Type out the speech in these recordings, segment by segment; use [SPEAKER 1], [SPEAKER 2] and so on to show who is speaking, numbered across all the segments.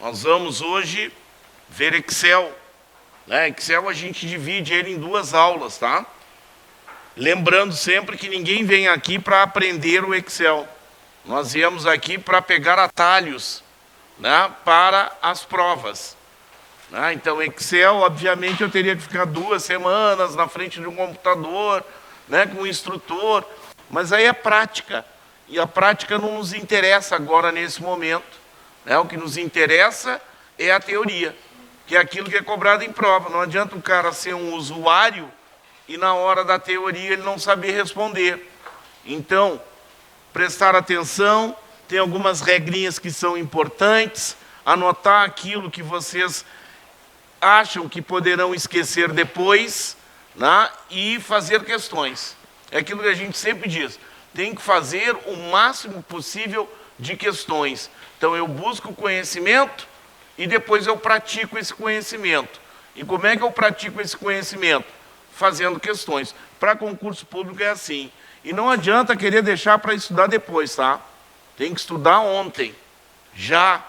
[SPEAKER 1] Nós vamos hoje ver Excel. Excel a gente divide ele em 2 aulas, tá? Lembrando sempre que ninguém vem aqui para aprender o Excel. Nós viemos aqui para pegar atalhos, né, para as provas. Então, Excel, obviamente, eu teria que ficar 2 semanas na frente de um computador, né, com um instrutor, mas aí é prática. E a prática não nos interessa agora, nesse momento. O que nos interessa é a teoria, que é aquilo que é cobrado em prova. Não adianta o cara ser um usuário e na hora da teoria ele não saber responder. Então, prestar atenção, tem algumas regrinhas que são importantes, anotar aquilo que vocês acham que poderão esquecer depois, né, e fazer questões. É aquilo que a gente sempre diz, tem que fazer o máximo possível de questões. Então eu busco conhecimento e depois eu pratico esse conhecimento. E como é que eu pratico esse conhecimento? Fazendo questões. Para concurso público é assim. E não adianta querer deixar para estudar depois, tá? Tem que estudar ontem, já,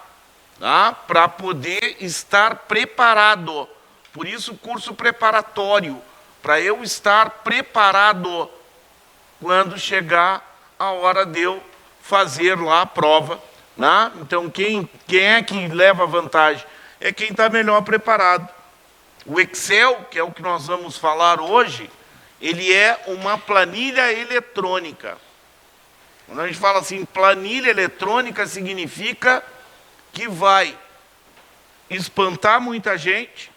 [SPEAKER 1] tá? Para poder estar preparado. Por isso, curso preparatório, para eu estar preparado quando chegar a hora de eu fazer lá a prova. Então, quem é que leva vantagem? É quem está melhor preparado. O Excel, que é o que nós vamos falar hoje, ele é uma planilha eletrônica. Quando a gente fala assim, planilha eletrônica, significa que vai espantar muita gente,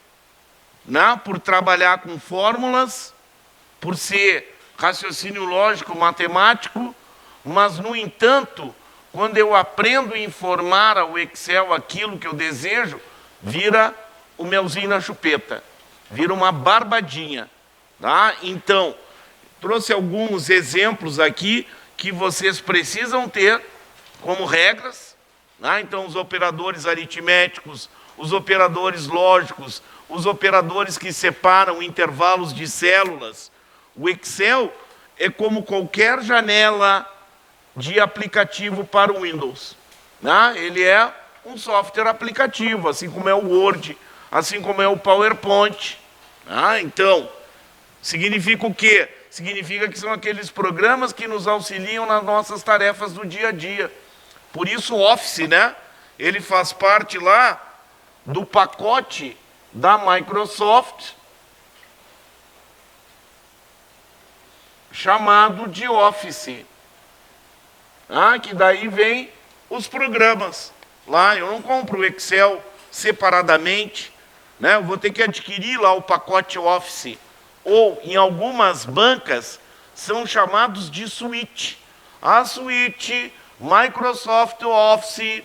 [SPEAKER 1] por trabalhar com fórmulas, por ser raciocínio lógico, matemático, mas, no entanto, quando eu aprendo a informar ao Excel aquilo que eu desejo, vira o melzinho na chupeta, vira uma barbadinha. Então, trouxe alguns exemplos aqui que vocês precisam ter como regras. Então, os operadores aritméticos, os operadores lógicos, os operadores que separam intervalos de células. O Excel é como qualquer janela de aplicativo para o Windows. Ele é um software aplicativo, assim como é o Word, assim como é o PowerPoint. Então, significa o quê? Significa que são aqueles programas que nos auxiliam nas nossas tarefas do dia a dia. Por isso o Office, ele faz parte lá do pacote da Microsoft, chamado de Office. Que daí vem os programas. Lá eu não compro o Excel separadamente, eu vou ter que adquirir lá o pacote Office. Ou, em algumas bancas, são chamados de suíte. A suíte, Microsoft Office,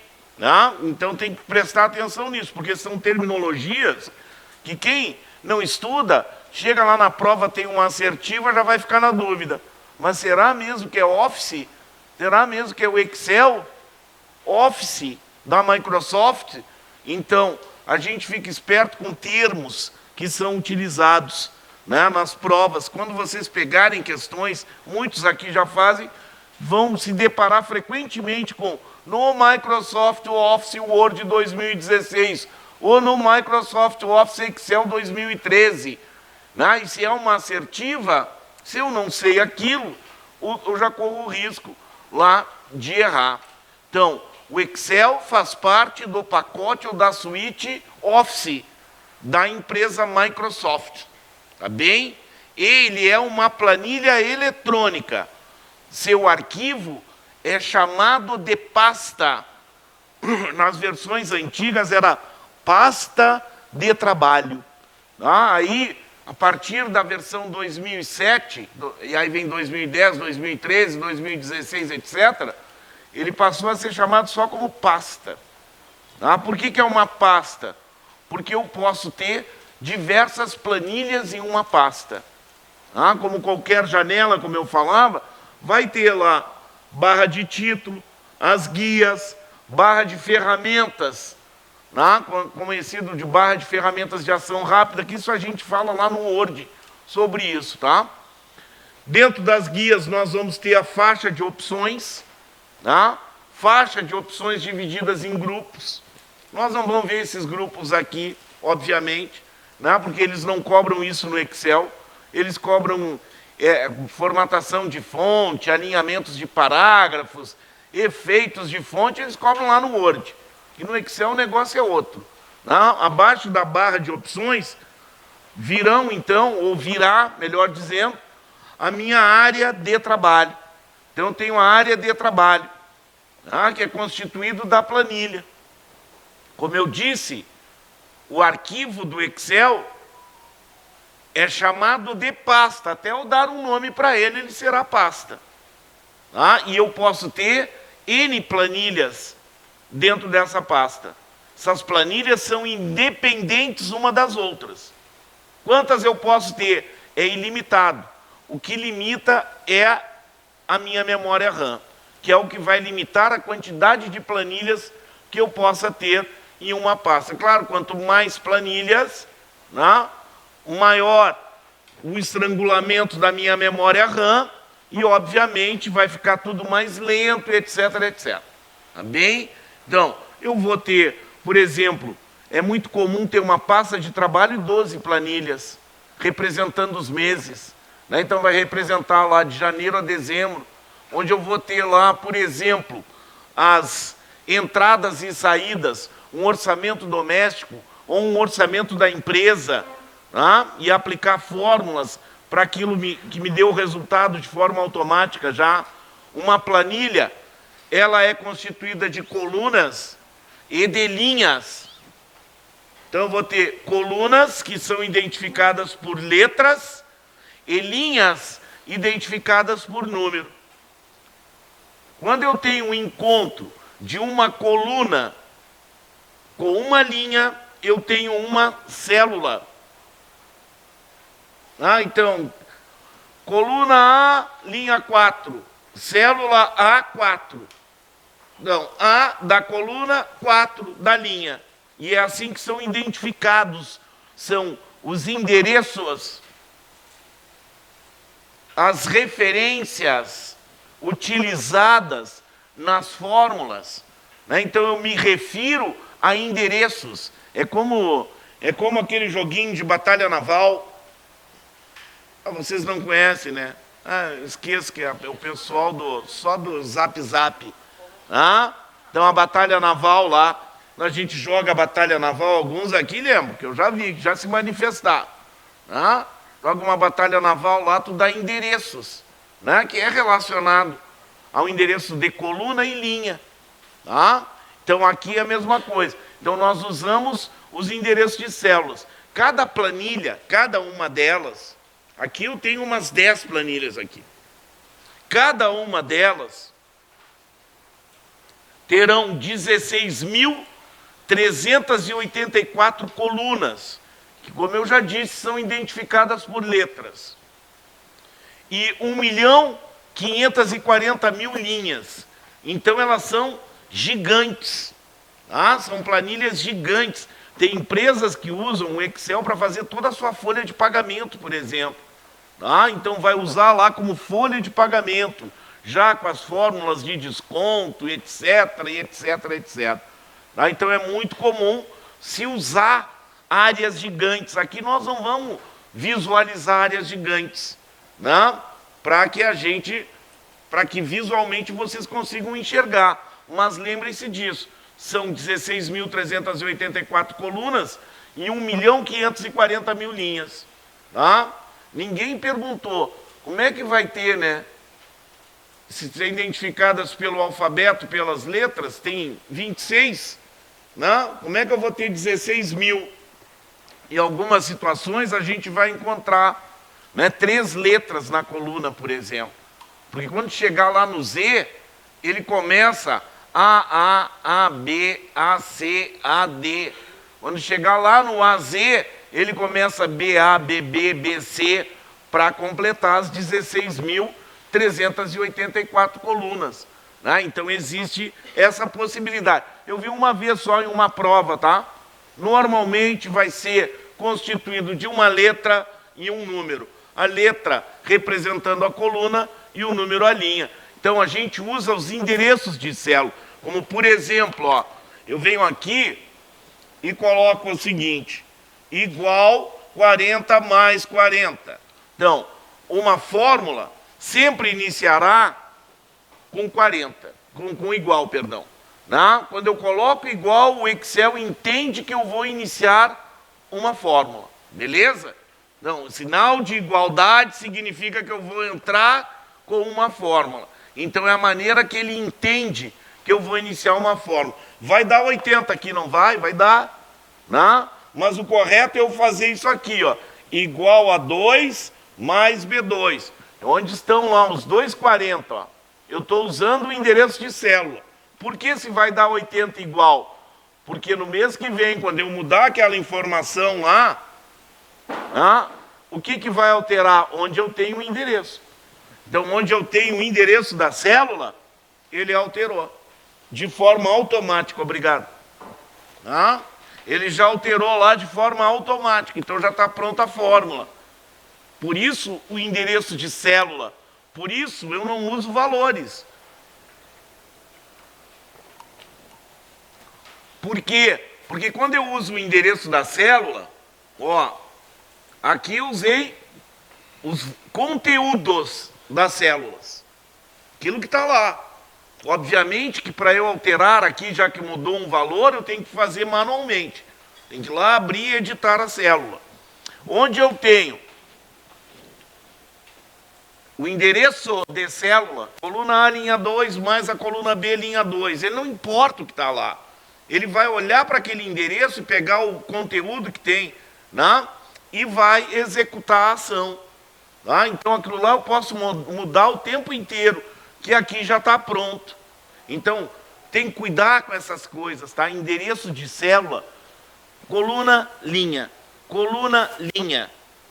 [SPEAKER 1] então tem que prestar atenção nisso, porque são terminologias que quem não estuda, chega lá na prova, tem uma assertiva, já vai ficar na dúvida. Mas será mesmo que é Office? Será mesmo que é o Excel? Office da Microsoft? Então, a gente fica esperto com termos que são utilizados nas provas. Quando vocês pegarem questões, muitos aqui já fazem, vão se deparar frequentemente com no Microsoft Office Word 2016 ou no Microsoft Office Excel 2013. E se é uma assertiva, se eu não sei aquilo, eu já corro o risco lá de errar. Então, o Excel faz parte do pacote ou da suíte Office da empresa Microsoft. Tá bem? Ele é uma planilha eletrônica. Seu arquivo é chamado de pasta. Nas versões antigas era pasta de trabalho. Aí, a partir da versão 2007, e aí vem 2010, 2013, 2016, etc., ele passou a ser chamado só como pasta. Por que é uma pasta? Porque eu posso ter diversas planilhas em uma pasta. Como qualquer janela, como eu falava, vai ter lá barra de título, as guias, barra de ferramentas, conhecido de barra de ferramentas de ação rápida, que isso a gente fala lá no Word sobre isso, Dentro das guias nós vamos ter a faixa de opções, faixa de opções divididas em grupos. Nós não vamos ver esses grupos aqui, obviamente, né? Porque eles não cobram isso no Excel, eles cobram formatação de fonte, alinhamentos de parágrafos, efeitos de fonte, eles cobram lá no Word. E no Excel o negócio é outro. Né? Abaixo da barra de opções, virão então, ou virá, melhor dizendo, a minha área de trabalho. Então eu tenho a área de trabalho, tá? Que é constituído da planilha. Como eu disse, o arquivo do Excel é chamado de pasta. Até eu dar um nome para ele, ele será pasta. Tá? E eu posso ter N planilhas dentro dessa pasta. Essas planilhas são independentes uma das outras. Quantas eu posso ter? É ilimitado. O que limita é a minha memória RAM, que é o que vai limitar a quantidade de planilhas que eu possa ter em uma pasta. Claro, quanto mais planilhas, né, maior o estrangulamento da minha memória RAM e, obviamente, vai ficar tudo mais lento, etc, etc. Tá bem? Então, eu vou ter, por exemplo, é muito comum ter uma pasta de trabalho e 12 planilhas, representando os meses. Né? Então, vai representar lá de janeiro a dezembro, onde eu vou ter lá, por exemplo, as entradas e saídas, um orçamento doméstico ou um orçamento da empresa, tá? E aplicar fórmulas para aquilo que me deu o resultado de forma automática já. Uma planilha, ela é constituída de colunas e de linhas. Então, eu vou ter colunas que são identificadas por letras e linhas identificadas por número. Quando eu tenho um encontro de uma coluna com uma linha, eu tenho uma célula. Então, coluna A, linha 4, célula A4. Não, A da coluna, 4 da linha. E é assim que são identificados, são os endereços, as referências utilizadas nas fórmulas. Né? Então, eu me refiro a endereços. É como aquele joguinho de batalha naval. Vocês não conhecem, né? Esqueço que é o pessoal só do Zap Zap. Então, a batalha naval lá, a gente joga a batalha naval, alguns aqui lembram, que eu já vi, que já se manifestaram. Joga uma batalha naval lá, tu dá endereços, né? Que é relacionado ao endereço de coluna e linha. Então, aqui é a mesma coisa. Então, nós usamos os endereços de células. Cada planilha, cada uma delas, aqui eu tenho umas 10 planilhas aqui. Cada uma delas terão 16.384 colunas, que, como eu já disse, são identificadas por letras. E 1.540.000 linhas. Então, elas são gigantes. São planilhas gigantes. Tem empresas que usam o Excel para fazer toda a sua folha de pagamento, por exemplo. Então, vai usar lá como folha de pagamento, já com as fórmulas de desconto, etc, etc, etc. Então, é muito comum se usar áreas gigantes. Aqui nós não vamos visualizar áreas gigantes, né? Para que visualmente vocês consigam enxergar. Mas lembrem-se disso, são 16.384 colunas e 1.540.000 linhas. Ninguém perguntou como é que vai ter, né? Se são identificadas pelo alfabeto, pelas letras, tem 26, né? Como é que eu vou ter 16 mil? Em algumas situações a gente vai encontrar, né, 3 letras na coluna, por exemplo. Porque quando chegar lá no Z, ele começa A, B, A, C, A, D. Quando chegar lá no AZ, ele começa BA, BB, BC, para completar as 16.384 colunas. Né? Então, existe essa possibilidade. Eu vi uma vez só em uma prova, tá? Normalmente vai ser constituído de uma letra e um número. A letra representando a coluna e o número a linha. Então, a gente usa os endereços de célula. Como, por exemplo, eu venho aqui e coloco o seguinte, igual 40 mais 40. Então, uma fórmula sempre iniciará com 40, com igual, perdão. Né? Quando eu coloco igual, o Excel entende que eu vou iniciar uma fórmula, beleza? Então, o sinal de igualdade significa que eu vou entrar com uma fórmula. Então, é a maneira que ele entende que eu vou iniciar uma fórmula. Vai dar 80 aqui, não vai? Vai dar, né? Mas o correto é eu fazer isso aqui, ó, igual a 2 mais B2. Onde estão lá os 2,40, ó? Eu estou usando o endereço de célula. Por que se vai dar 80 igual? Porque no mês que vem, quando eu mudar aquela informação lá, o que vai alterar? Onde eu tenho o endereço. Então, onde eu tenho o endereço da célula, ele alterou. De forma automática, obrigado. Ele já alterou lá de forma automática, então já está pronta a fórmula. Por isso, o endereço de célula. Por isso, eu não uso valores. Por quê? Porque quando eu uso o endereço da célula, ó, aqui eu usei os conteúdos das células. Aquilo que está lá. Obviamente que para eu alterar aqui, já que mudou um valor, eu tenho que fazer manualmente. Tem que ir lá abrir e editar a célula. Onde eu tenho o endereço de célula, coluna A, linha 2, mais a coluna B, linha 2. Ele não importa o que está lá. Ele vai olhar para aquele endereço e pegar o conteúdo que tem, né? E vai executar a ação. Tá? Então, aquilo lá eu posso mudar o tempo inteiro, que aqui já está pronto. Então, tem que cuidar com essas coisas, tá? Endereço de célula, coluna, linha.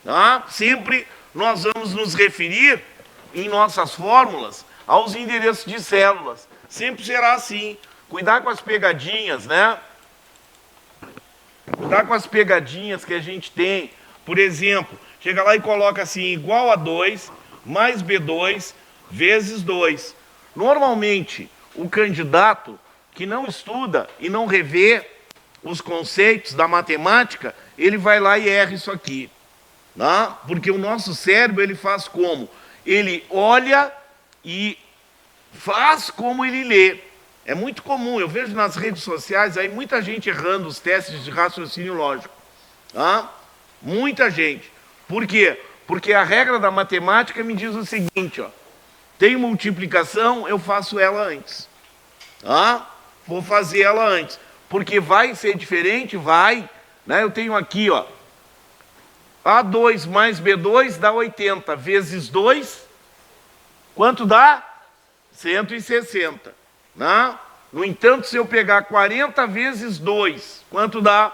[SPEAKER 1] Tá? Sempre nós vamos nos referir, em nossas fórmulas, aos endereços de células. Sempre será assim. Cuidar com as pegadinhas, né? Cuidar com as pegadinhas que a gente tem. Por exemplo, chega lá e coloca assim, igual a 2 mais B2 vezes 2. Normalmente, o candidato que não estuda e não revê os conceitos da matemática, ele vai lá e erra isso aqui. Né? Porque o nosso cérebro, ele faz como? Ele olha e faz como ele lê. É muito comum, eu vejo nas redes sociais aí muita gente errando os testes de raciocínio lógico. Tá? Muita gente. Por quê? Porque a regra da matemática me diz o seguinte, ó. Tem multiplicação, eu faço ela antes. Tá? Vou fazer ela antes. Porque vai ser diferente? Vai. Né? Eu tenho aqui, ó. A2 mais B2 dá 80. Vezes 2, quanto dá? 160. Né? No entanto, se eu pegar 40 vezes 2, quanto dá?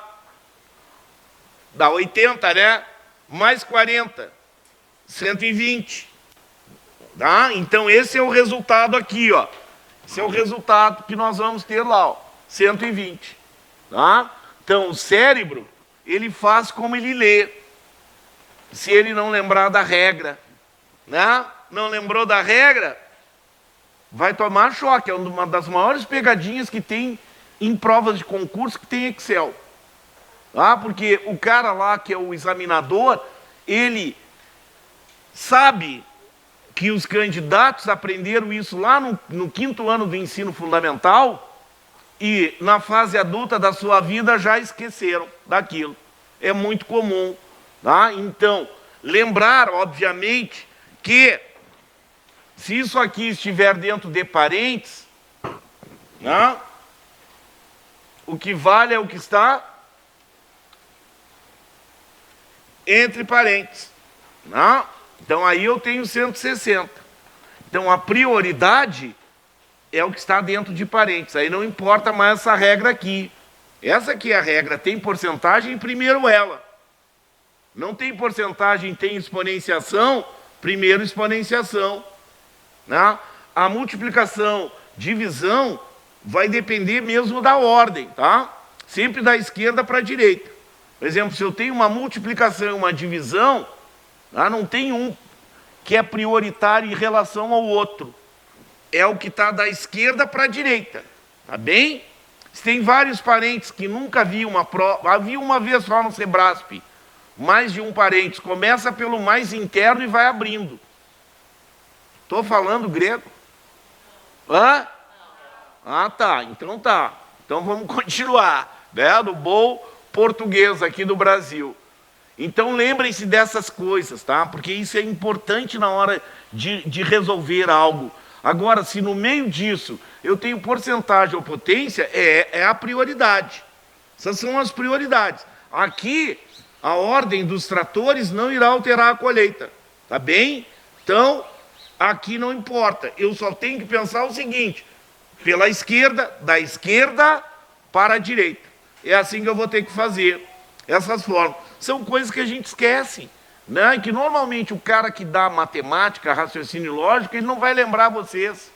[SPEAKER 1] Dá 80, né? Mais 40, 120. Tá? Então, esse é o resultado aqui, ó. Esse é o resultado que nós vamos ter lá, ó. 120. Tá? Então, o cérebro, ele faz como ele lê. Se ele não lembrar da regra, né? Não lembrou da regra, vai tomar choque. É uma das maiores pegadinhas que tem em provas de concurso que tem Excel. Ah, porque o cara lá que é o examinador, ele sabe que os candidatos aprenderam isso lá no 5º ano do ensino fundamental e na fase adulta da sua vida já esqueceram daquilo. É muito comum. Tá? Então, lembrar, obviamente, que se isso aqui estiver dentro de parênteses, né, o que vale é o que está entre parênteses. Né? Então, aí eu tenho 160. Então, a prioridade é o que está dentro de parênteses. Aí não importa mais essa regra aqui. Essa aqui é a regra. Tem porcentagem, primeiro ela. Não tem porcentagem, tem exponenciação, primeiro exponenciação. Né? A multiplicação, divisão, vai depender mesmo da ordem, tá? Sempre da esquerda para a direita. Por exemplo, se eu tenho uma multiplicação e uma divisão, tá? Não tem um que é prioritário em relação ao outro. É o que está da esquerda para a direita, tá bem? Se tem vários parentes que nunca viam uma prova, havia uma vez só no Sebrasp, mais de um parente, começa pelo mais interno e vai abrindo. Estou falando grego? Hã? Ah, tá, então tá. Então vamos continuar, né, no bom português aqui do Brasil. Então lembrem-se dessas coisas, tá? Porque isso é importante na hora de resolver algo. Agora, se no meio disso eu tenho porcentagem ou potência, é a prioridade. Essas são as prioridades. Aqui, a ordem dos tratores não irá alterar a colheita, tá bem? Então, aqui não importa. Eu só tenho que pensar o seguinte, pela esquerda, da esquerda para a direita. É assim que eu vou ter que fazer essas formas. São coisas que a gente esquece, né? Que normalmente o cara que dá matemática, raciocínio lógico, ele não vai lembrar vocês.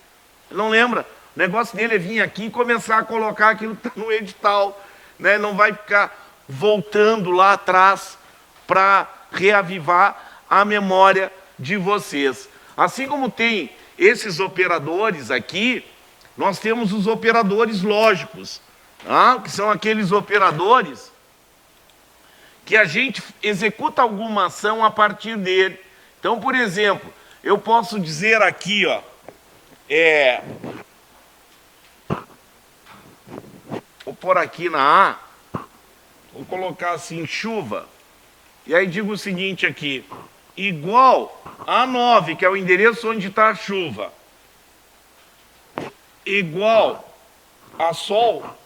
[SPEAKER 1] Ele não lembra. O negócio dele é vir aqui e começar a colocar aquilo que está no edital, né? Não vai ficar voltando lá atrás para reavivar a memória de vocês. Assim como tem esses operadores aqui, nós temos os operadores lógicos, tá? Que são aqueles operadores que a gente executa alguma ação a partir dele. Então, por exemplo, eu posso dizer aqui, ó, vou pôr aqui na A, vou colocar assim, chuva, e aí digo o seguinte aqui, igual a 9, que é o endereço onde está a chuva, igual a sol,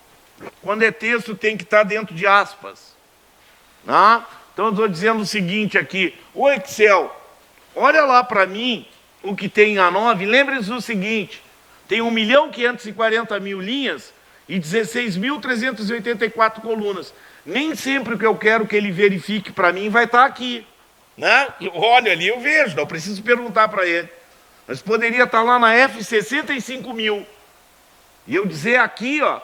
[SPEAKER 1] quando é texto tem que estar dentro de aspas. Ah, então eu estou dizendo o seguinte aqui, o Excel, olha lá para mim o que tem em A9, lembre-se do seguinte, tem 1.540.000 linhas e 16.384 colunas. Nem sempre o que eu quero que ele verifique para mim vai estar aqui, né? Olha ali, eu vejo, não preciso perguntar para ele. Mas poderia estar lá na F65.000. E eu dizer aqui, ó,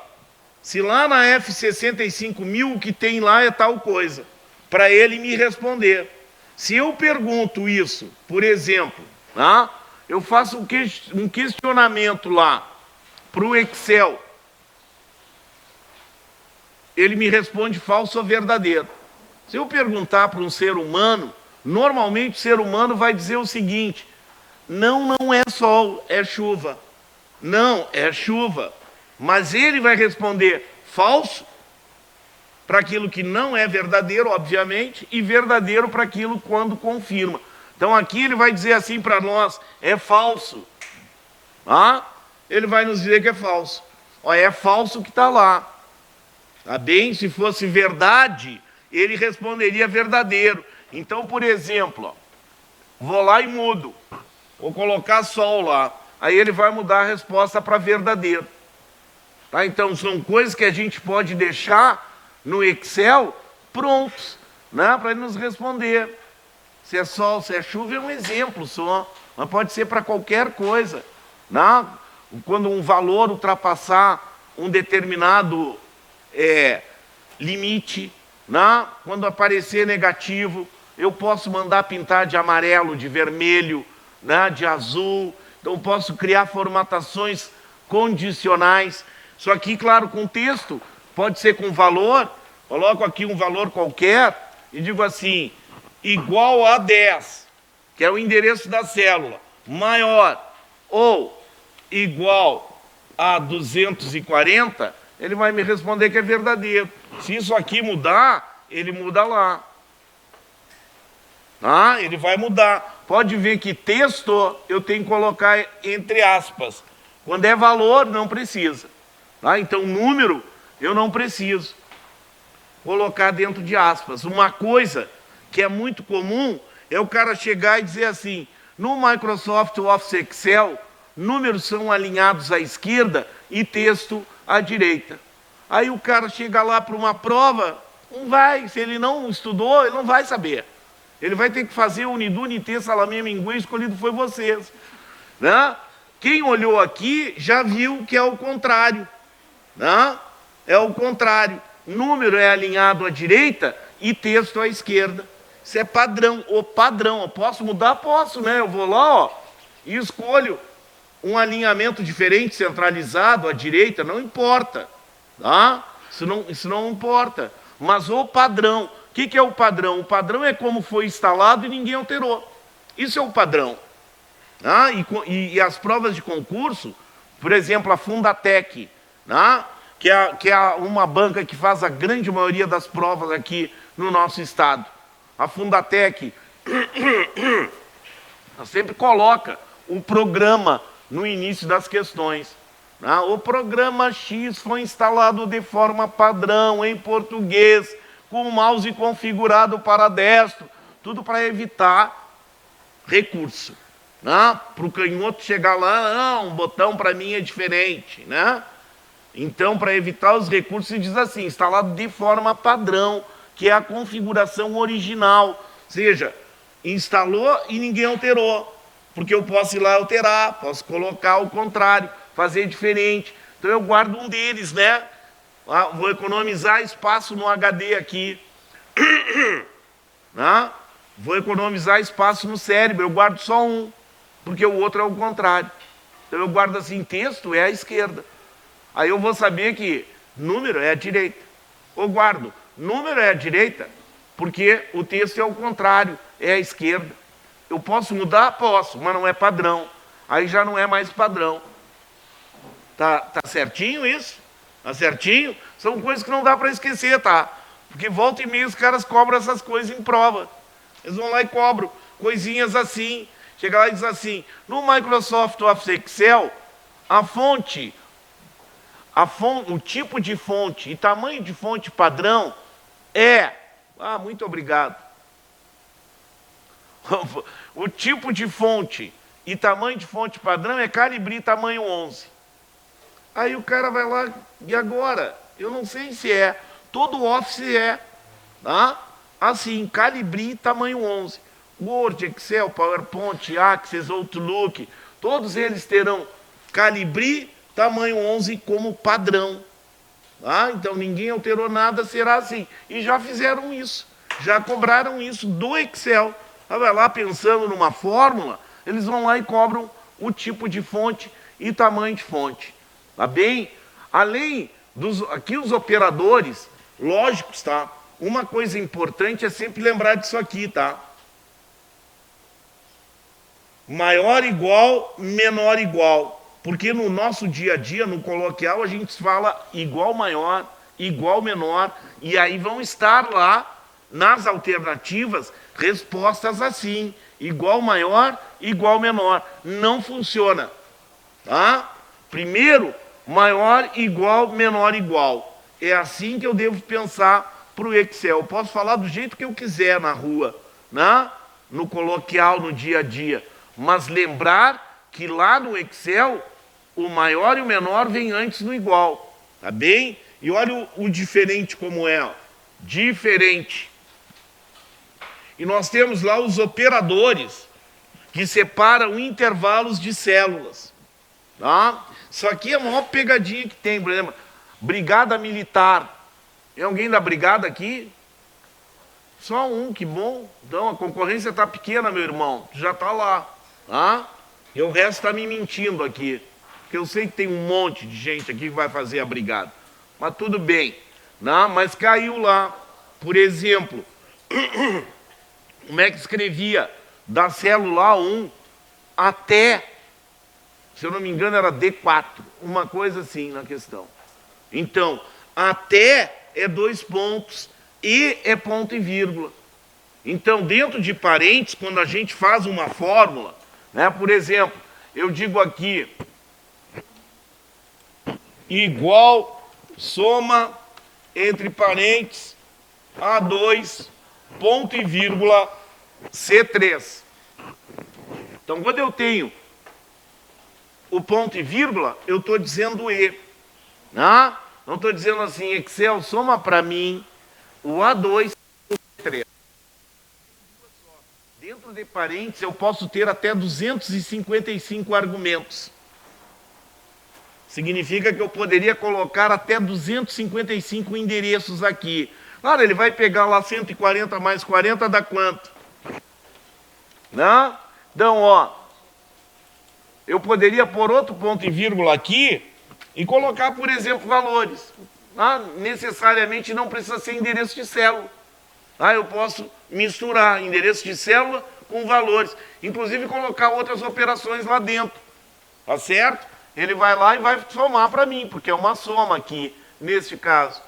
[SPEAKER 1] se lá na F65.000 o que tem lá é tal coisa, para ele me responder. Se eu pergunto isso, por exemplo, tá? Eu faço um questionamento lá para o Excel, ele me responde falso ou verdadeiro. Se eu perguntar para um ser humano, normalmente o ser humano vai dizer o seguinte, não é sol, é chuva. Não, é chuva. Mas ele vai responder falso para aquilo que não é verdadeiro, obviamente, e verdadeiro para aquilo quando confirma. Então aqui ele vai dizer assim para nós, é falso. Ah? Ele vai nos dizer que é falso. Ó, é falso que está lá. Tá bem? Se fosse verdade, ele responderia verdadeiro. Então, por exemplo, ó, vou lá e mudo. Vou colocar sol lá. Aí ele vai mudar a resposta para verdadeiro. Tá? Então, são coisas que a gente pode deixar no Excel prontos, né? Para ele nos responder. Se é sol, se é chuva, é um exemplo só. Mas pode ser para qualquer coisa. Né? Quando um valor ultrapassar um determinado limite, né? Quando aparecer negativo, eu posso mandar pintar de amarelo, de vermelho, né? De azul. Então, posso criar formatações condicionais. Só que, claro, com texto, pode ser com valor. Coloco aqui um valor qualquer e digo assim, igual a 10, que é o endereço da célula, maior ou igual a 240, ele vai me responder que é verdadeiro. Se isso aqui mudar, ele muda lá. Ah, ele vai mudar. Pode ver que texto eu tenho que colocar entre aspas. Quando é valor, não precisa. Tá? Então, número, eu não preciso colocar dentro de aspas. Uma coisa que é muito comum é o cara chegar e dizer assim, no Microsoft Office Excel, números são alinhados à esquerda e texto à direita. Aí o cara chega lá para uma prova, não vai, se ele não estudou, ele não vai saber. Ele vai ter que fazer o Unidu, Unité, Salamé, Minguê, escolhido foi vocês. Né? Quem olhou aqui já viu que é o contrário. Né? É o contrário. Número é alinhado à direita e texto à esquerda. Isso é padrão. O padrão, eu posso mudar? Posso, né? Eu vou lá, ó, e escolho um alinhamento diferente, centralizado, à direita, não importa. Tá? Isso não importa. Mas o padrão, o que é o padrão? O padrão é como foi instalado e ninguém alterou. Isso é o padrão. Tá? E as provas de concurso, por exemplo, a Fundatec, tá? que é uma banca que faz a grande maioria das provas aqui no nosso estado. A Fundatec sempre coloca o programa no início das questões. Tá? O programa X foi instalado de forma padrão, em português, com o mouse configurado para destro, tudo para evitar recurso. Né? Para o canhoto chegar lá, não, um botão para mim é diferente. Né? Então, para evitar os recursos, se diz assim, instalado de forma padrão, que é a configuração original. Ou seja, instalou e ninguém alterou. Porque eu posso ir lá alterar, posso colocar o contrário, fazer diferente. Então eu guardo um deles, né? Vou economizar espaço no HD aqui. Né? Vou economizar espaço no cérebro, eu guardo só um, porque o outro é o contrário. Então eu guardo assim, texto é à esquerda. Aí eu vou saber que número é à direita. Eu guardo, número é à direita, porque o texto é o contrário, é à esquerda. Eu posso mudar? Posso, mas não é padrão. Aí já não é mais padrão. Tá certinho isso? Tá certinho? São coisas que não dá para esquecer, tá? Porque volta e meia os caras cobram essas coisas em prova. Eles vão lá e cobram coisinhas assim. Chega lá e diz assim, no Microsoft Office Excel, o tipo de fonte e tamanho de fonte padrão é... Ah, muito obrigado. O tipo de fonte e tamanho de fonte padrão é Calibri tamanho 11. Aí o cara vai lá, e agora? Eu não sei se é. Todo Office é. Tá? Assim, Calibri tamanho 11. Word, Excel, PowerPoint, Access, Outlook, todos eles terão Calibri tamanho 11 como padrão. Tá? Então ninguém alterou nada, será assim. E já fizeram isso. Já cobraram isso do Excel. Vai lá pensando numa fórmula, eles vão lá e cobram o tipo de fonte e tamanho de fonte. Tá bem? Além dos... Aqui os operadores lógicos, tá? Uma coisa importante é sempre lembrar disso aqui, tá? Maior igual, menor igual. Porque no nosso dia a dia, no coloquial, a gente fala igual maior, igual menor, e aí vão estar lá, nas alternativas, respostas assim, igual maior, igual menor. Não funciona. Tá? Primeiro, maior, igual, menor, igual. É assim que eu devo pensar para o Excel. Eu posso falar do jeito que eu quiser na rua, né? No coloquial, no dia a dia. Mas lembrar que lá no Excel, o maior e o menor vem antes do igual. Tá bem? E olha o diferente como é. Ó. Diferente. E nós temos lá os operadores que separam intervalos de células. Tá? Isso aqui é a maior pegadinha que tem, por exemplo, brigada militar. Tem alguém da brigada aqui? Só um, que bom. Então a concorrência está pequena, meu irmão. Tu já está lá. Tá? E o resto está me mentindo aqui. Porque eu sei que tem um monte de gente aqui que vai fazer a brigada. Mas tudo bem. Né? Mas caiu lá. Por exemplo, como é que escrevia? Da célula 1 até, se eu não me engano, era D4. Uma coisa assim na questão. Então, até é 2 pontos e é ponto e vírgula. Então, dentro de parênteses, quando a gente faz uma fórmula, né, por exemplo, eu digo aqui, igual soma entre parênteses A2, ponto e vírgula, C3. Então, quando eu tenho o ponto e vírgula, eu estou dizendo E. Né? Não estou dizendo assim, Excel, soma para mim o A2 e o C3. Dentro de parênteses, eu posso ter até 255 argumentos. Significa que eu poderia colocar até 255 endereços aqui. Claro, ele vai pegar lá 140 mais 40, dá quanto? Não? Então, ó, eu poderia pôr outro ponto e vírgula aqui e colocar, por exemplo, valores. necessariamente não precisa ser endereço de célula. Eu posso misturar endereço de célula com valores, inclusive colocar outras operações lá dentro, tá certo? Ele vai lá e vai somar para mim, porque é uma soma aqui, nesse caso.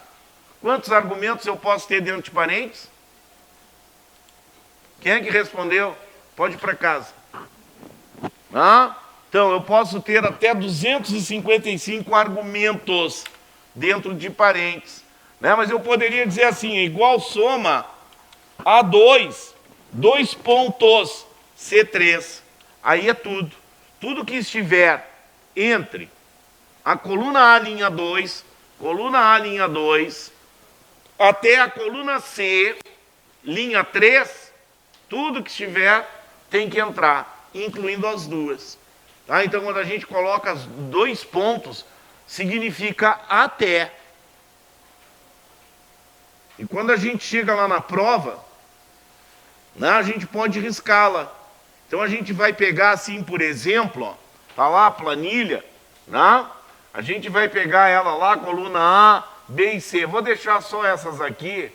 [SPEAKER 1] Quantos argumentos eu posso ter dentro de parênteses? Quem é que respondeu? Pode ir para casa. Então, eu posso ter até 255 argumentos dentro de parênteses. Mas eu poderia dizer assim, igual soma A2, 2 pontos, C3. Aí é tudo. Tudo que estiver entre a coluna A, linha 2, coluna A, linha 2, até a coluna C, linha 3, tudo que estiver tem que entrar, incluindo as duas. Então, quando a gente coloca os 2 pontos, significa até. E quando a gente chega lá na prova, a gente pode riscá-la. Então, a gente vai pegar assim, por exemplo, tá lá a planilha, a gente vai pegar ela lá, coluna A, B e C. Vou deixar só essas aqui.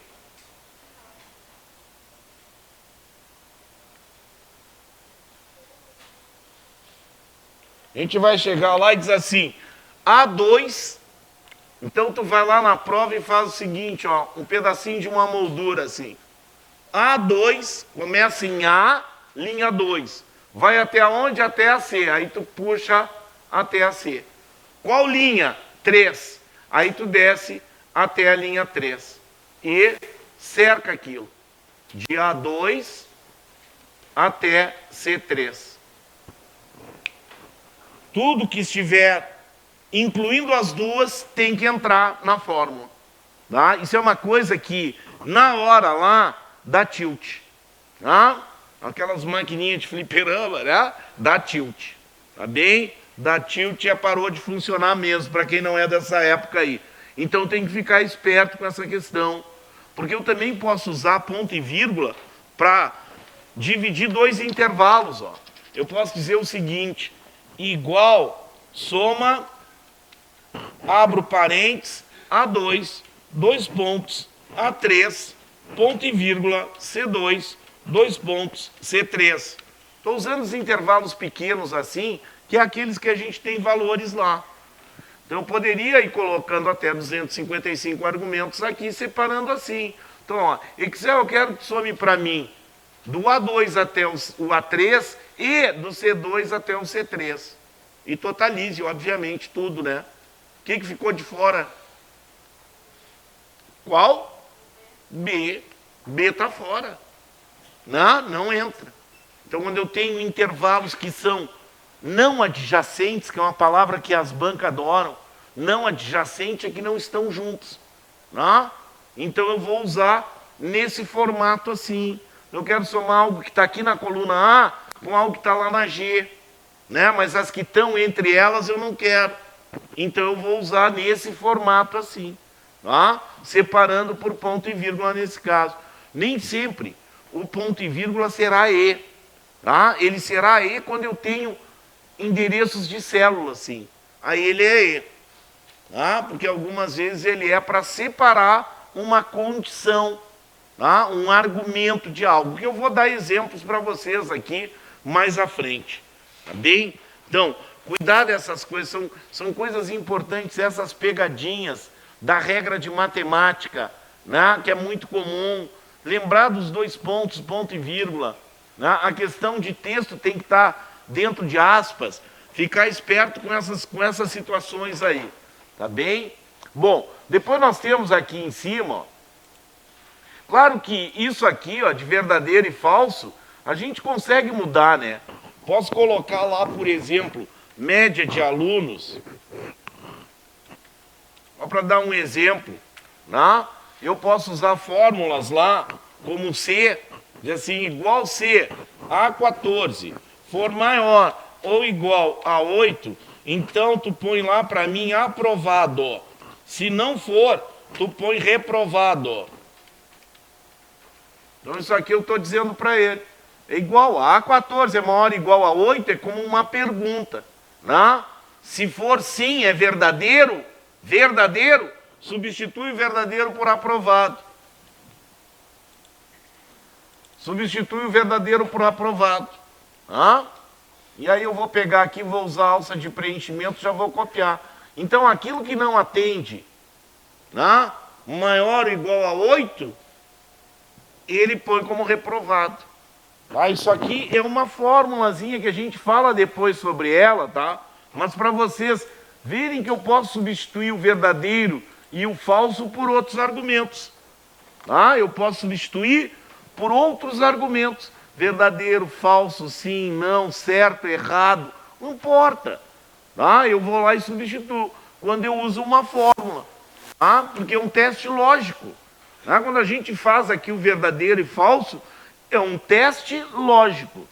[SPEAKER 1] A gente vai chegar lá e diz assim, A2, então tu vai lá na prova e faz o seguinte, um pedacinho de uma moldura assim. A2, começa em A, linha 2. Vai até onde? Até a C. Aí tu puxa até a C. Qual linha? 3. Aí tu desce até a linha 3. E cerca aquilo. De A2 até C3. Tudo que estiver, incluindo as duas, tem que entrar na fórmula. Isso é uma coisa que, na hora lá, dá tilt. Aquelas maquininhas de fliperama, dá tilt. Tá bem? Dá tilt e parou de funcionar mesmo, para quem não é dessa época aí. Então tem que ficar esperto com essa questão. Porque eu também posso usar ponto e vírgula para dividir 2 intervalos. Eu posso dizer o seguinte, igual, soma, abro parênteses, A2, 2 pontos, A3, ponto e vírgula, C2, 2 pontos, C3. Estou usando os intervalos pequenos assim, que é aqueles que a gente tem valores lá. Então, eu poderia ir colocando até 255 argumentos aqui, separando assim. Então, Excel, eu quero que some para mim do A2 até o A3 e do C2 até o C3. E totalize, obviamente, tudo, O que ficou de fora? Qual? B. B está fora. Não entra. Então, quando eu tenho intervalos que são não adjacentes, que é uma palavra que as bancas adoram, não adjacente é que não estão juntos. Então, eu vou usar nesse formato assim. Eu quero somar algo que está aqui na coluna A com algo que está lá na G. Mas as que estão entre elas eu não quero. Então, eu vou usar nesse formato assim. Separando por ponto e vírgula nesse caso. Nem sempre o ponto e vírgula será E. Ele será E quando eu tenho endereços de célula, assim. Aí ele é E. Porque algumas vezes ele é para separar uma condição, um argumento de algo. Que eu vou dar exemplos para vocês aqui mais à frente. Tá bem? Então, cuidar dessas coisas, são coisas importantes, essas pegadinhas da regra de matemática, que é muito comum. Lembrar dos 2 pontos, ponto e vírgula. A questão de texto tem que estar dentro de aspas. Ficar esperto com essas situações aí. Tá bem? Bom, depois nós temos aqui em cima, claro que isso aqui, de verdadeiro e falso, a gente consegue mudar, Posso colocar lá, por exemplo, média de alunos. Só para dar um exemplo, eu posso usar fórmulas lá, como C, diz assim, igual C, A14, for maior ou igual a 8, então tu põe lá para mim aprovado. Se não for, tu põe reprovado. Então isso aqui eu estou dizendo para ele. É igual a A14, é maior ou igual a 8, é como uma pergunta. Se for sim, é verdadeiro, Substitui o verdadeiro por aprovado. Substitui o verdadeiro por aprovado. E aí eu vou pegar aqui, vou usar a alça de preenchimento, já vou copiar. Então, aquilo que não atende, maior ou igual a 8, ele põe como reprovado. Isso aqui é uma formulazinha que a gente fala depois sobre ela, tá? Mas para vocês verem que eu posso substituir o verdadeiro e o falso por outros argumentos. Eu posso substituir por outros argumentos. Verdadeiro, falso, sim, não, certo, errado, não importa. Eu vou lá e substituo quando eu uso uma fórmula. Porque é um teste lógico. Quando a gente faz aqui o verdadeiro e falso, é um teste lógico.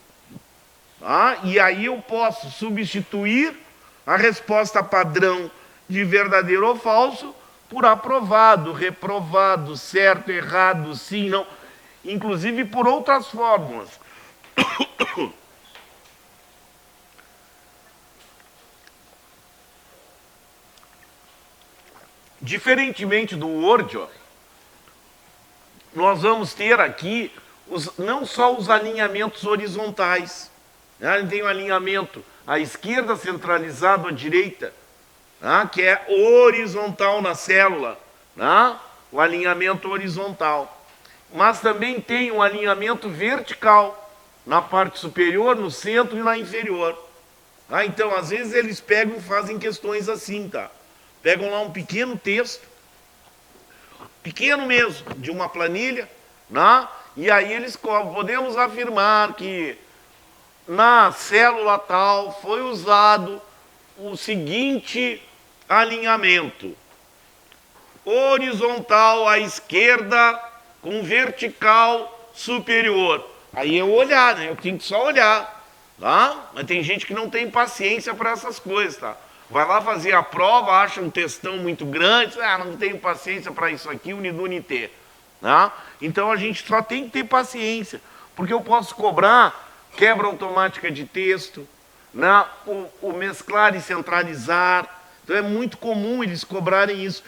[SPEAKER 1] E aí eu posso substituir a resposta padrão de verdadeiro ou falso por aprovado, reprovado, certo, errado, sim, não, inclusive por outras fórmulas. Diferentemente do Word, nós vamos ter aqui não só os alinhamentos horizontais. Tem um alinhamento à esquerda centralizado à direita, que é horizontal na célula, o alinhamento horizontal. Mas também tem um alinhamento vertical na parte superior, no centro e na inferior. Então, às vezes, eles pegam e fazem questões assim, tá? Pegam lá um pequeno texto, pequeno mesmo, de uma planilha, e aí eles podemos afirmar que na célula tal foi usado o seguinte alinhamento: horizontal à esquerda com vertical superior. Aí eu olhar, eu tenho que só olhar, Mas tem gente que não tem paciência para essas coisas, tá? Vai lá fazer a prova, acha um textão muito grande, não tenho paciência para isso aqui, unidunité. Então a gente só tem que ter paciência, porque eu posso cobrar quebra automática de texto, o mesclar e centralizar. Então é muito comum eles cobrarem isso.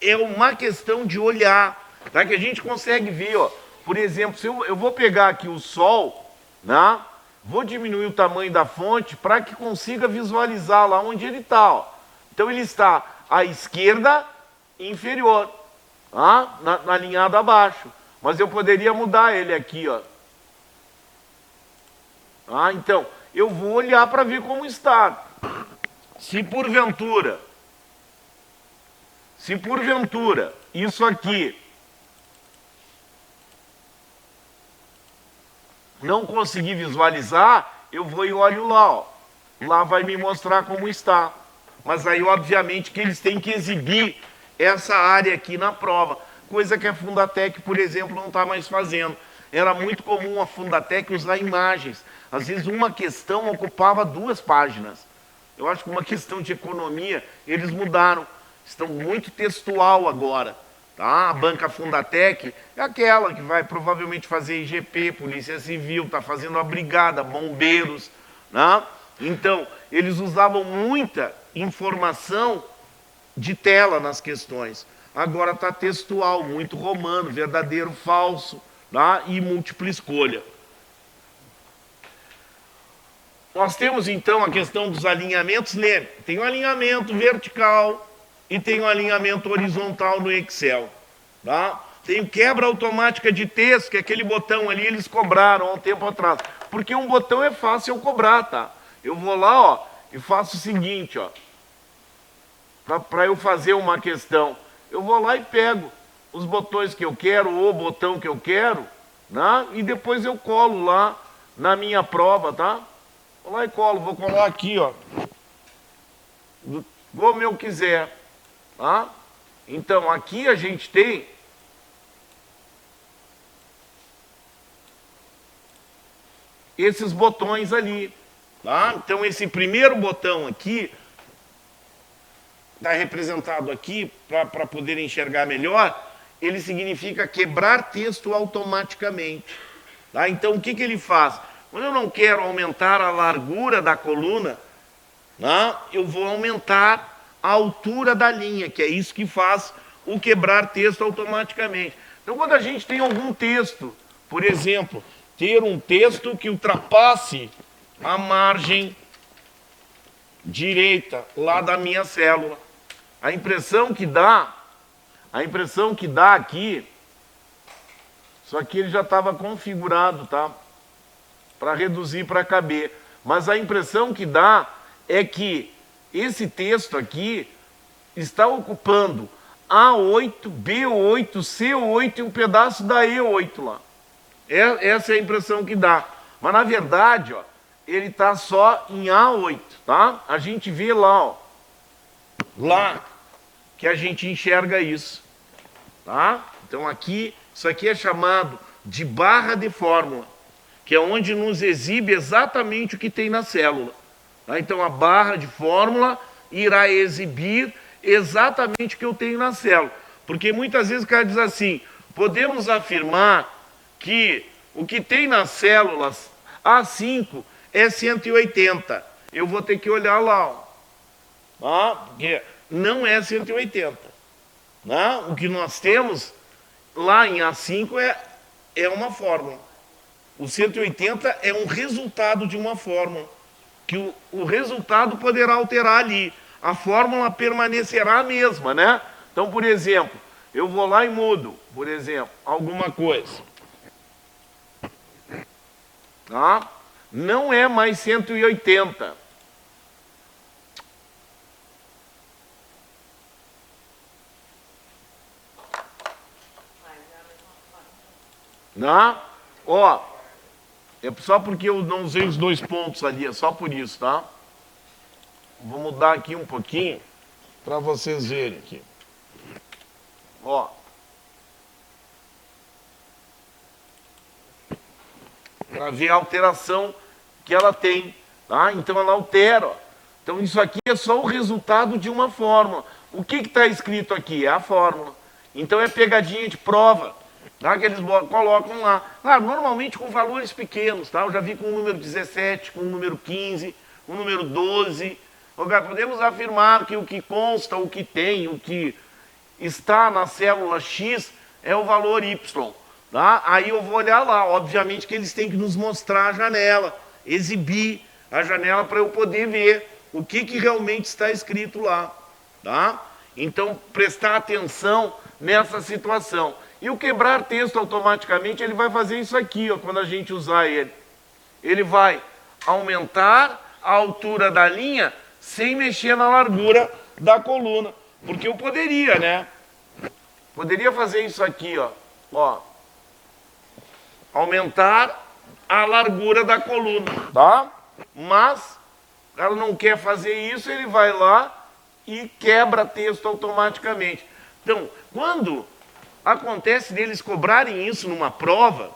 [SPEAKER 1] É uma questão de olhar, que a gente consegue ver, por exemplo, se eu vou pegar aqui o Sol, vou diminuir o tamanho da fonte para que consiga visualizar lá onde ele está. Então ele está à esquerda inferior, na linhada abaixo. Mas eu poderia mudar ele aqui, então, eu vou olhar para ver como está. Se porventura, isso aqui não conseguir visualizar, eu vou e olho lá, Lá vai me mostrar como está. Mas aí, obviamente, que eles têm que exibir essa área aqui na prova, coisa que a Fundatec, por exemplo, não está mais fazendo. Era muito comum a Fundatec usar imagens. Às vezes uma questão ocupava 2 páginas. Eu acho que uma questão de economia, eles mudaram. Estão muito textual agora. A banca Fundatec é aquela que vai provavelmente fazer IGP, Polícia Civil, está fazendo a brigada, bombeiros. Então, eles usavam muita informação de tela nas questões. Agora está textual, muito romano, verdadeiro, falso, e múltipla escolha. Nós temos, então, a questão dos alinhamentos. Lembre, tem um alinhamento vertical e tem um alinhamento horizontal no Excel. Tem quebra automática de texto, que é aquele botão ali, eles cobraram há um tempo atrás. Porque um botão é fácil eu cobrar, tá? Eu vou lá, e faço o seguinte, para eu fazer uma questão. Eu vou lá e pego os botões que eu quero, ou o botão que eu quero, e depois eu colo lá na minha prova, tá? Vou lá e colo, vou colar aqui, como eu quiser, Então, aqui a gente tem esses botões ali, Então, esse primeiro botão aqui está representado aqui, para poder enxergar melhor, ele significa quebrar texto automaticamente. Então, o que ele faz? Quando eu não quero aumentar a largura da coluna, eu vou aumentar a altura da linha, que é isso que faz o quebrar texto automaticamente. Então, quando a gente tem algum texto, por exemplo, ter um texto que ultrapasse a margem direita lá da minha célula, a impressão que dá aqui, só que ele já estava configurado, tá? Para reduzir para caber. Mas a impressão que dá é que esse texto aqui está ocupando A8, B8, C8 e um pedaço da E8 lá. Essa é a impressão que dá. Mas na verdade, ó, ele está só em A8, tá? A gente vê lá, ó, lá que a gente enxerga isso, tá? Então aqui, isso aqui é chamado de barra de fórmula, que é onde nos exibe exatamente o que tem na célula. Tá? Então a barra de fórmula irá exibir exatamente o que eu tenho na célula. Porque muitas vezes o cara diz assim, podemos afirmar que o que tem nas células A5 é 180. Eu vou ter que olhar lá, ó. Tá? Porque não é 180. Tá? O que nós temos lá em A5 é uma fórmula. O 180 é um resultado de uma fórmula, que o resultado poderá alterar ali. A fórmula permanecerá a mesma, né? Então, por exemplo, eu vou lá e mudo, por exemplo, alguma coisa. Tá? Não é mais 180. Tá? Ó, é só porque eu não usei os dois pontos ali, é só por isso, tá? Vou mudar aqui um pouquinho para vocês verem aqui. Ó. Para ver a alteração que ela tem, tá? Então ela altera, ó. Então isso aqui é só o resultado de uma fórmula. O que está escrito aqui? É a fórmula. Então é pegadinha de prova, tá? Que eles colocam lá. Claro, normalmente com valores pequenos, tá? Eu já vi com o número 17, com o número 15, com o número 12. Podemos afirmar que o que consta, o que tem, o que está na célula X é o valor Y. Tá? Aí eu vou olhar lá, obviamente que eles têm que nos mostrar a janela, exibir a janela para eu poder ver o que realmente está escrito lá. Tá? Então, prestar atenção nessa situação. E o quebrar texto automaticamente, ele vai fazer isso aqui, ó, quando a gente usar ele. Ele vai aumentar a altura da linha sem mexer na largura da coluna. Porque eu poderia, né? Poderia fazer isso aqui, ó. Aumentar a largura da coluna, tá? Mas o cara não quer fazer isso, ele vai lá e quebra texto automaticamente. Então, quando acontece deles cobrarem isso numa prova,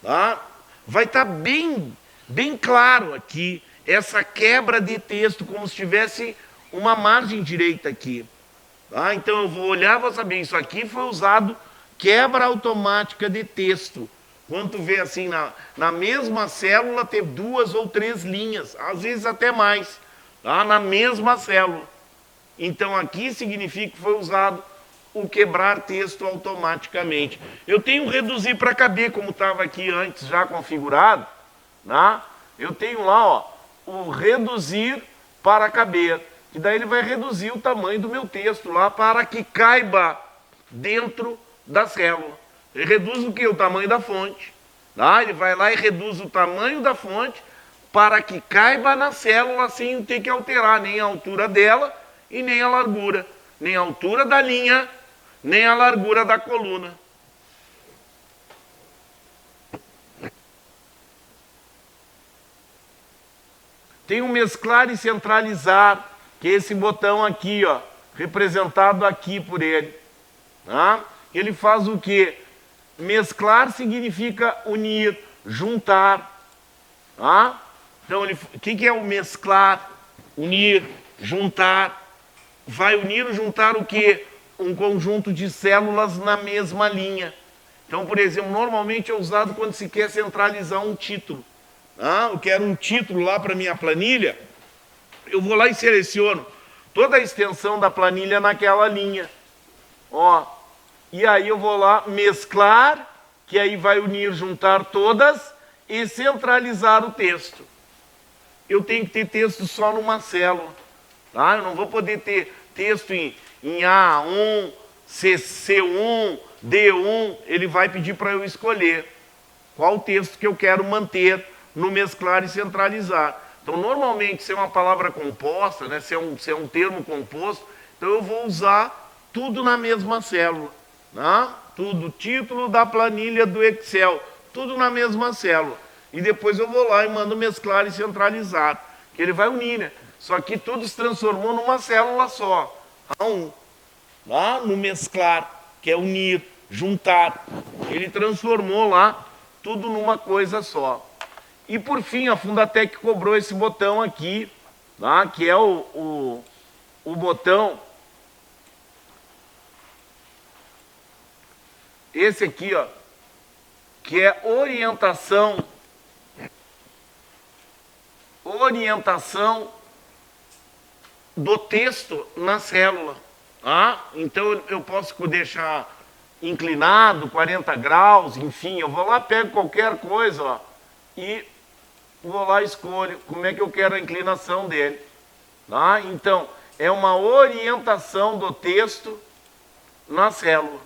[SPEAKER 1] tá? Vai estar bem claro aqui essa quebra de texto, como se tivesse uma margem direita aqui. Tá? Então eu vou olhar e vou saber, isso aqui foi usado quebra automática de texto. Quando tu vê assim, na mesma célula ter 2 ou 3 linhas, às vezes até mais, tá? Na mesma célula. Então aqui significa que foi usado o quebrar texto automaticamente. Eu tenho reduzir para caber, como estava aqui antes já configurado, tá? Eu tenho lá, ó, o reduzir para caber. E daí ele vai reduzir o tamanho do meu texto lá para que caiba dentro da célula. Ele reduz o que? O tamanho da fonte. Tá? Ele vai lá e reduz o tamanho da fonte para que caiba na célula sem ter que alterar nem a altura dela e nem a largura. Nem a altura da linha, nem a largura da coluna. Tem o mesclar e centralizar, que é esse botão aqui, ó, representado aqui por ele. Tá? Ele faz o quê? Mesclar significa unir, juntar. Tá? Então, o que é o mesclar? Unir, juntar. Vai unir ou juntar o quê? Um conjunto de células na mesma linha. Então, por exemplo, normalmente é usado quando se quer centralizar um título. Ah, eu quero um título lá para minha planilha, eu vou lá e seleciono toda a extensão da planilha naquela linha. Ó, e aí eu vou lá mesclar, que aí vai unir, juntar todas e centralizar o texto. Eu tenho que ter texto só numa célula, tá? Eu não vou poder ter texto em A1, C1, D1. Ele vai pedir para eu escolher qual texto que eu quero manter no mesclar e centralizar. Então, normalmente, se é uma palavra composta, né, se é um termo composto, então eu vou usar tudo na mesma célula. Né? Tudo, título da planilha do Excel, tudo na mesma célula. E depois eu vou lá e mando mesclar e centralizar, que ele vai unir, né? Só que tudo se transformou numa célula só, A1. Lá no mesclar, que é unir, juntar, ele transformou lá tudo numa coisa só. E por fim, a Fundatec cobrou esse botão aqui, tá? Que é o botão, esse aqui, ó, que é orientação do texto na célula. Tá? Então eu posso deixar inclinado, 40 graus, enfim, eu vou lá, pego qualquer coisa, ó, e vou lá e escolho como é que eu quero a inclinação dele. Tá? Então, é uma orientação do texto na célula,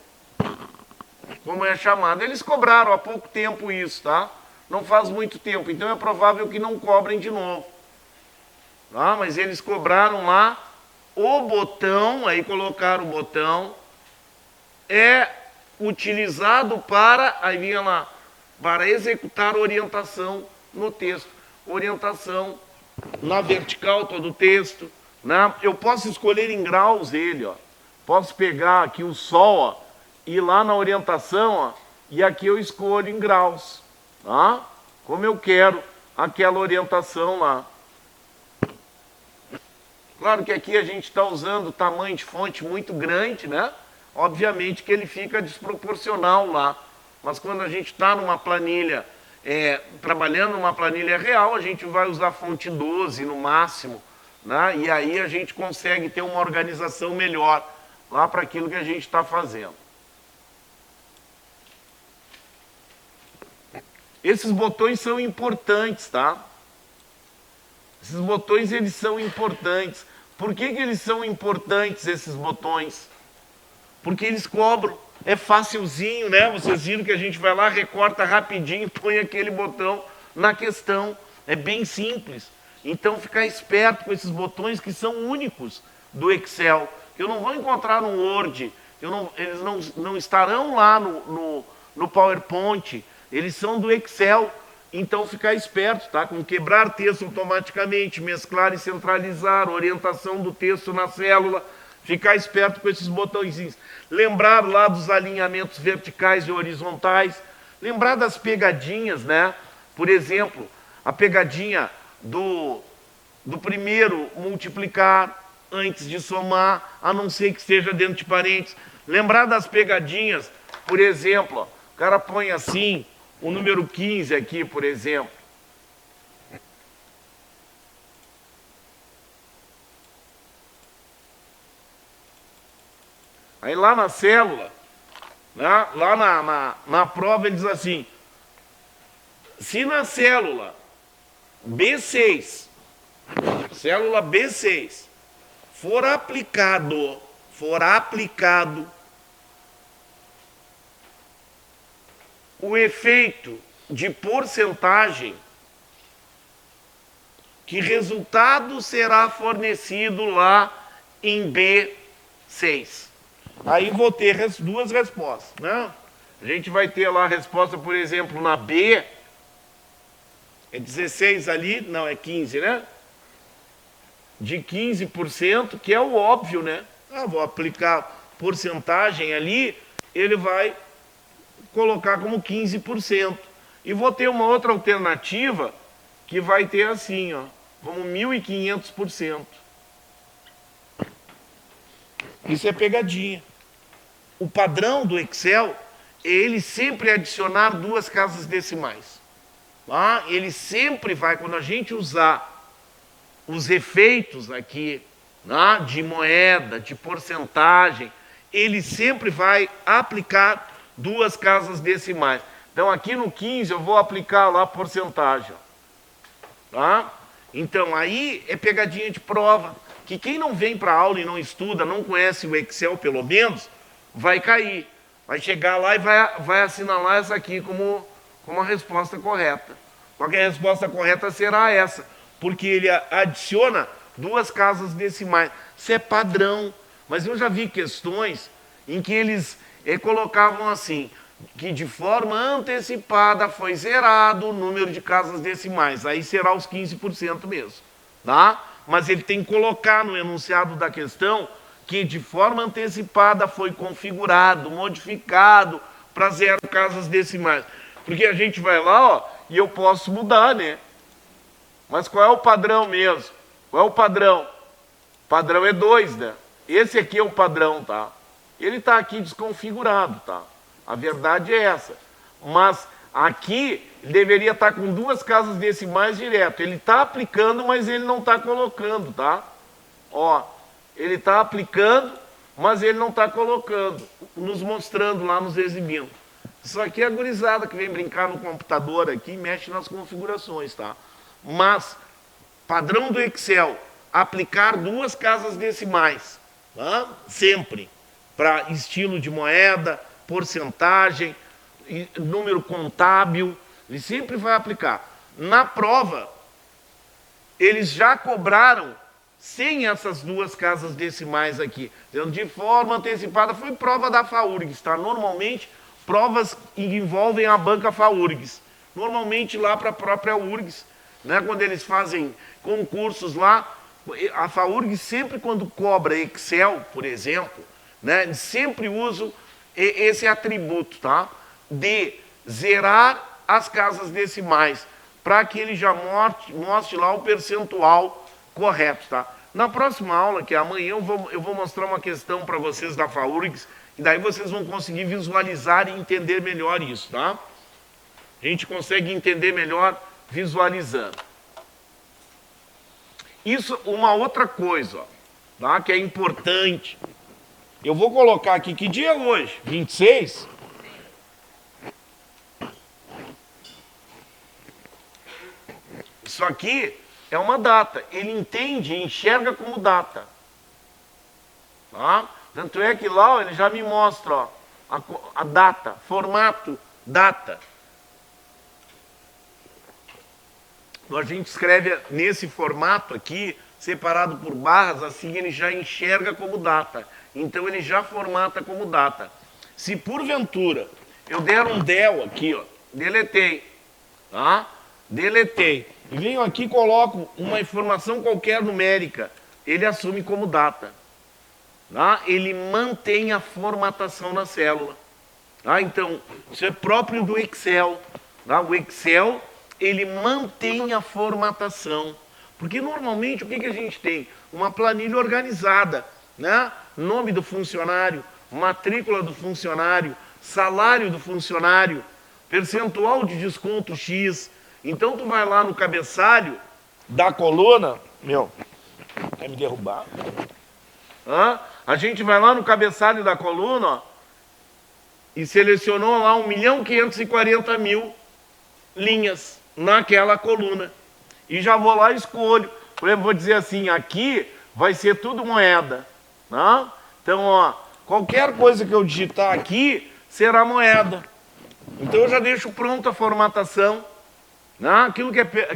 [SPEAKER 1] como é chamado. Eles cobraram há pouco tempo isso, tá? Não faz muito tempo, então é provável que não cobrem de novo. Tá? Mas eles cobraram lá o botão, aí colocaram o botão, é utilizado para, aí vinha lá, para executar orientação no texto. Orientação na vertical todo o texto. Né? Eu posso escolher em graus ele, ó. Posso pegar aqui o sol, ó, ir lá na orientação, ó, e aqui eu escolho em graus. Tá? Como eu quero aquela orientação lá. Claro que aqui a gente está usando tamanho de fonte muito grande, né? Obviamente que ele fica desproporcional lá. Mas quando a gente está numa planilha, trabalhando numa planilha real, a gente vai usar fonte 12 no máximo, né? E aí a gente consegue ter uma organização melhor lá para aquilo que a gente está fazendo. Esses botões são importantes, tá? Esses botões, eles são importantes. Por que eles são importantes, esses botões? Porque eles cobram. É facilzinho, né? Vocês viram que a gente vai lá, recorta rapidinho, põe aquele botão na questão. É bem simples. Então, ficar esperto com esses botões que são únicos do Excel. Eu não vou encontrar no Word, eles não estarão lá no PowerPoint. Eles são do Excel. Então, ficar esperto, tá? Com quebrar texto automaticamente, mesclar e centralizar, orientação do texto na célula. Ficar esperto com esses botõezinhos. Lembrar lá dos alinhamentos verticais e horizontais. Lembrar das pegadinhas, né? Por exemplo, a pegadinha do primeiro multiplicar antes de somar, a não ser que esteja dentro de parênteses. Lembrar das pegadinhas, por exemplo, ó, o cara põe assim, o número 15 aqui, por exemplo. Aí lá na célula, né, lá na prova ele diz assim, se na célula B6, for aplicado o efeito de porcentagem, que resultado será fornecido lá em B6. Aí vou ter duas respostas, né? A gente vai ter lá a resposta, por exemplo, na B, é 16 ali, não, é 15, né? De 15%, que é o óbvio, né? Vou aplicar porcentagem ali, ele vai colocar como 15%. E vou ter uma outra alternativa que vai ter assim, ó, como 1.500%. Isso é pegadinha. O padrão do Excel é ele sempre adicionar duas casas decimais. Tá? Ele sempre vai, quando a gente usar os efeitos aqui, tá, de moeda, de porcentagem, ele sempre vai aplicar duas casas decimais. Então, aqui no 15, eu vou aplicar lá a porcentagem. Tá? Então, aí é pegadinha de prova, que quem não vem para a aula e não estuda, não conhece o Excel pelo menos, vai cair. Vai chegar lá e vai assinalar essa aqui como a resposta correta. Só que a resposta correta será essa, porque ele adiciona duas casas decimais. Isso é padrão. Mas eu já vi questões em que eles colocavam assim, que de forma antecipada foi zerado o número de casas decimais. Aí será os 15% mesmo. Tá? Mas ele tem que colocar no enunciado da questão que de forma antecipada foi configurado, modificado para 0 casas decimais. Porque a gente vai lá, ó, e eu posso mudar, né? Mas qual é o padrão mesmo? Qual é o padrão? O padrão é 2, né? Esse aqui é o padrão, tá? Ele está aqui desconfigurado, tá? A verdade é essa. Mas aqui deveria estar com 2 casas decimais direto. Ele está aplicando, mas ele não está colocando, tá? Ó, ele está aplicando, mas ele não está colocando, nos mostrando lá, nos exibindo. Isso aqui é a gurizada que vem brincar no computador aqui e mexe nas configurações, tá? Mas, padrão do Excel, aplicar 2 casas decimais, tá? Sempre, para estilo de moeda, porcentagem, número contábil, ele sempre vai aplicar. Na prova, eles já cobraram sem essas 2 casas decimais aqui. De forma antecipada, foi prova da FAURGS, tá? Normalmente, provas que envolvem a banca FAURGS. Normalmente lá para a própria URGS, né? Quando eles fazem concursos lá, a FAURGS sempre quando cobra Excel, por exemplo, né? Eles sempre usam esse atributo, tá? De zerar as casas decimais, para que ele já mostre lá o percentual correto, tá? Na próxima aula, que é amanhã, eu vou mostrar uma questão para vocês da FAURGS, e daí vocês vão conseguir visualizar e entender melhor isso, tá? A gente consegue entender melhor visualizando. Isso, uma outra coisa, ó, tá? Que é importante. Eu vou colocar aqui, que dia é hoje? 26? Isso aqui é uma data. Ele entende e enxerga como data. Tá? Tanto é que lá, ó, ele já me mostra, ó, a data, formato, data. A gente escreve nesse formato aqui, separado por barras, assim ele já enxerga como data. Então ele já formata como data. Se porventura eu der um del aqui, ó, deletei, tá? Deletei. E venho aqui e coloco uma informação qualquer numérica, ele assume como data. Tá? Ele mantém a formatação na célula. Tá? Então, isso é próprio do Excel. Tá? O Excel, ele mantém a formatação. Porque normalmente o que a gente tem? Uma planilha organizada. Né? Nome do funcionário, matrícula do funcionário, salário do funcionário, percentual de desconto X. Então tu vai lá no cabeçalho da coluna, quer me derrubar? A gente vai lá no cabeçalho da coluna, ó, e selecionou lá 1.540.000 linhas naquela coluna. E já vou lá e escolho. Por exemplo, vou dizer assim, aqui vai ser tudo moeda. Tá? Então, ó, qualquer coisa que eu digitar aqui será moeda. Então eu já deixo pronta a formatação. Aquilo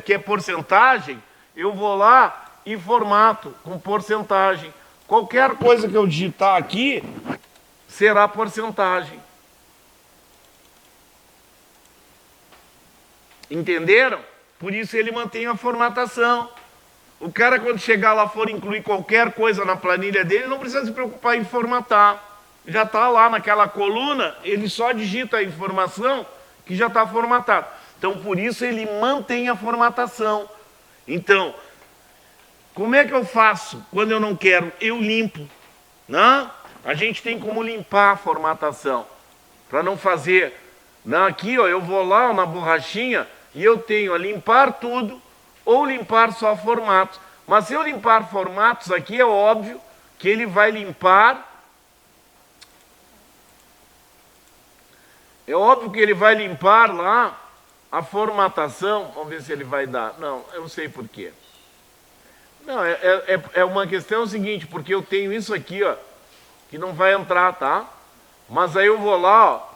[SPEAKER 1] que é porcentagem, eu vou lá e formato com porcentagem. Qualquer coisa que eu digitar aqui será porcentagem. Entenderam? Por isso ele mantém a formatação. O cara, quando chegar lá, for incluir qualquer coisa na planilha dele, não precisa se preocupar em formatar. Já está lá naquela coluna, ele só digita a informação que já está formatada. Então, por isso, ele mantém a formatação. Então, como é que eu faço quando eu não quero? Eu limpo. Não? A gente tem como limpar a formatação. Para não fazer... Não, aqui, ó, eu vou lá na borrachinha e eu tenho a limpar tudo ou limpar só formatos. Mas se eu limpar formatos aqui, é óbvio que ele vai limpar É óbvio que ele vai limpar lá a formatação. Vamos ver se ele vai dar. Não, eu não sei por quê. Não, é uma questão seguinte, porque eu tenho isso aqui, ó, que não vai entrar, tá? Mas aí eu vou lá, ó,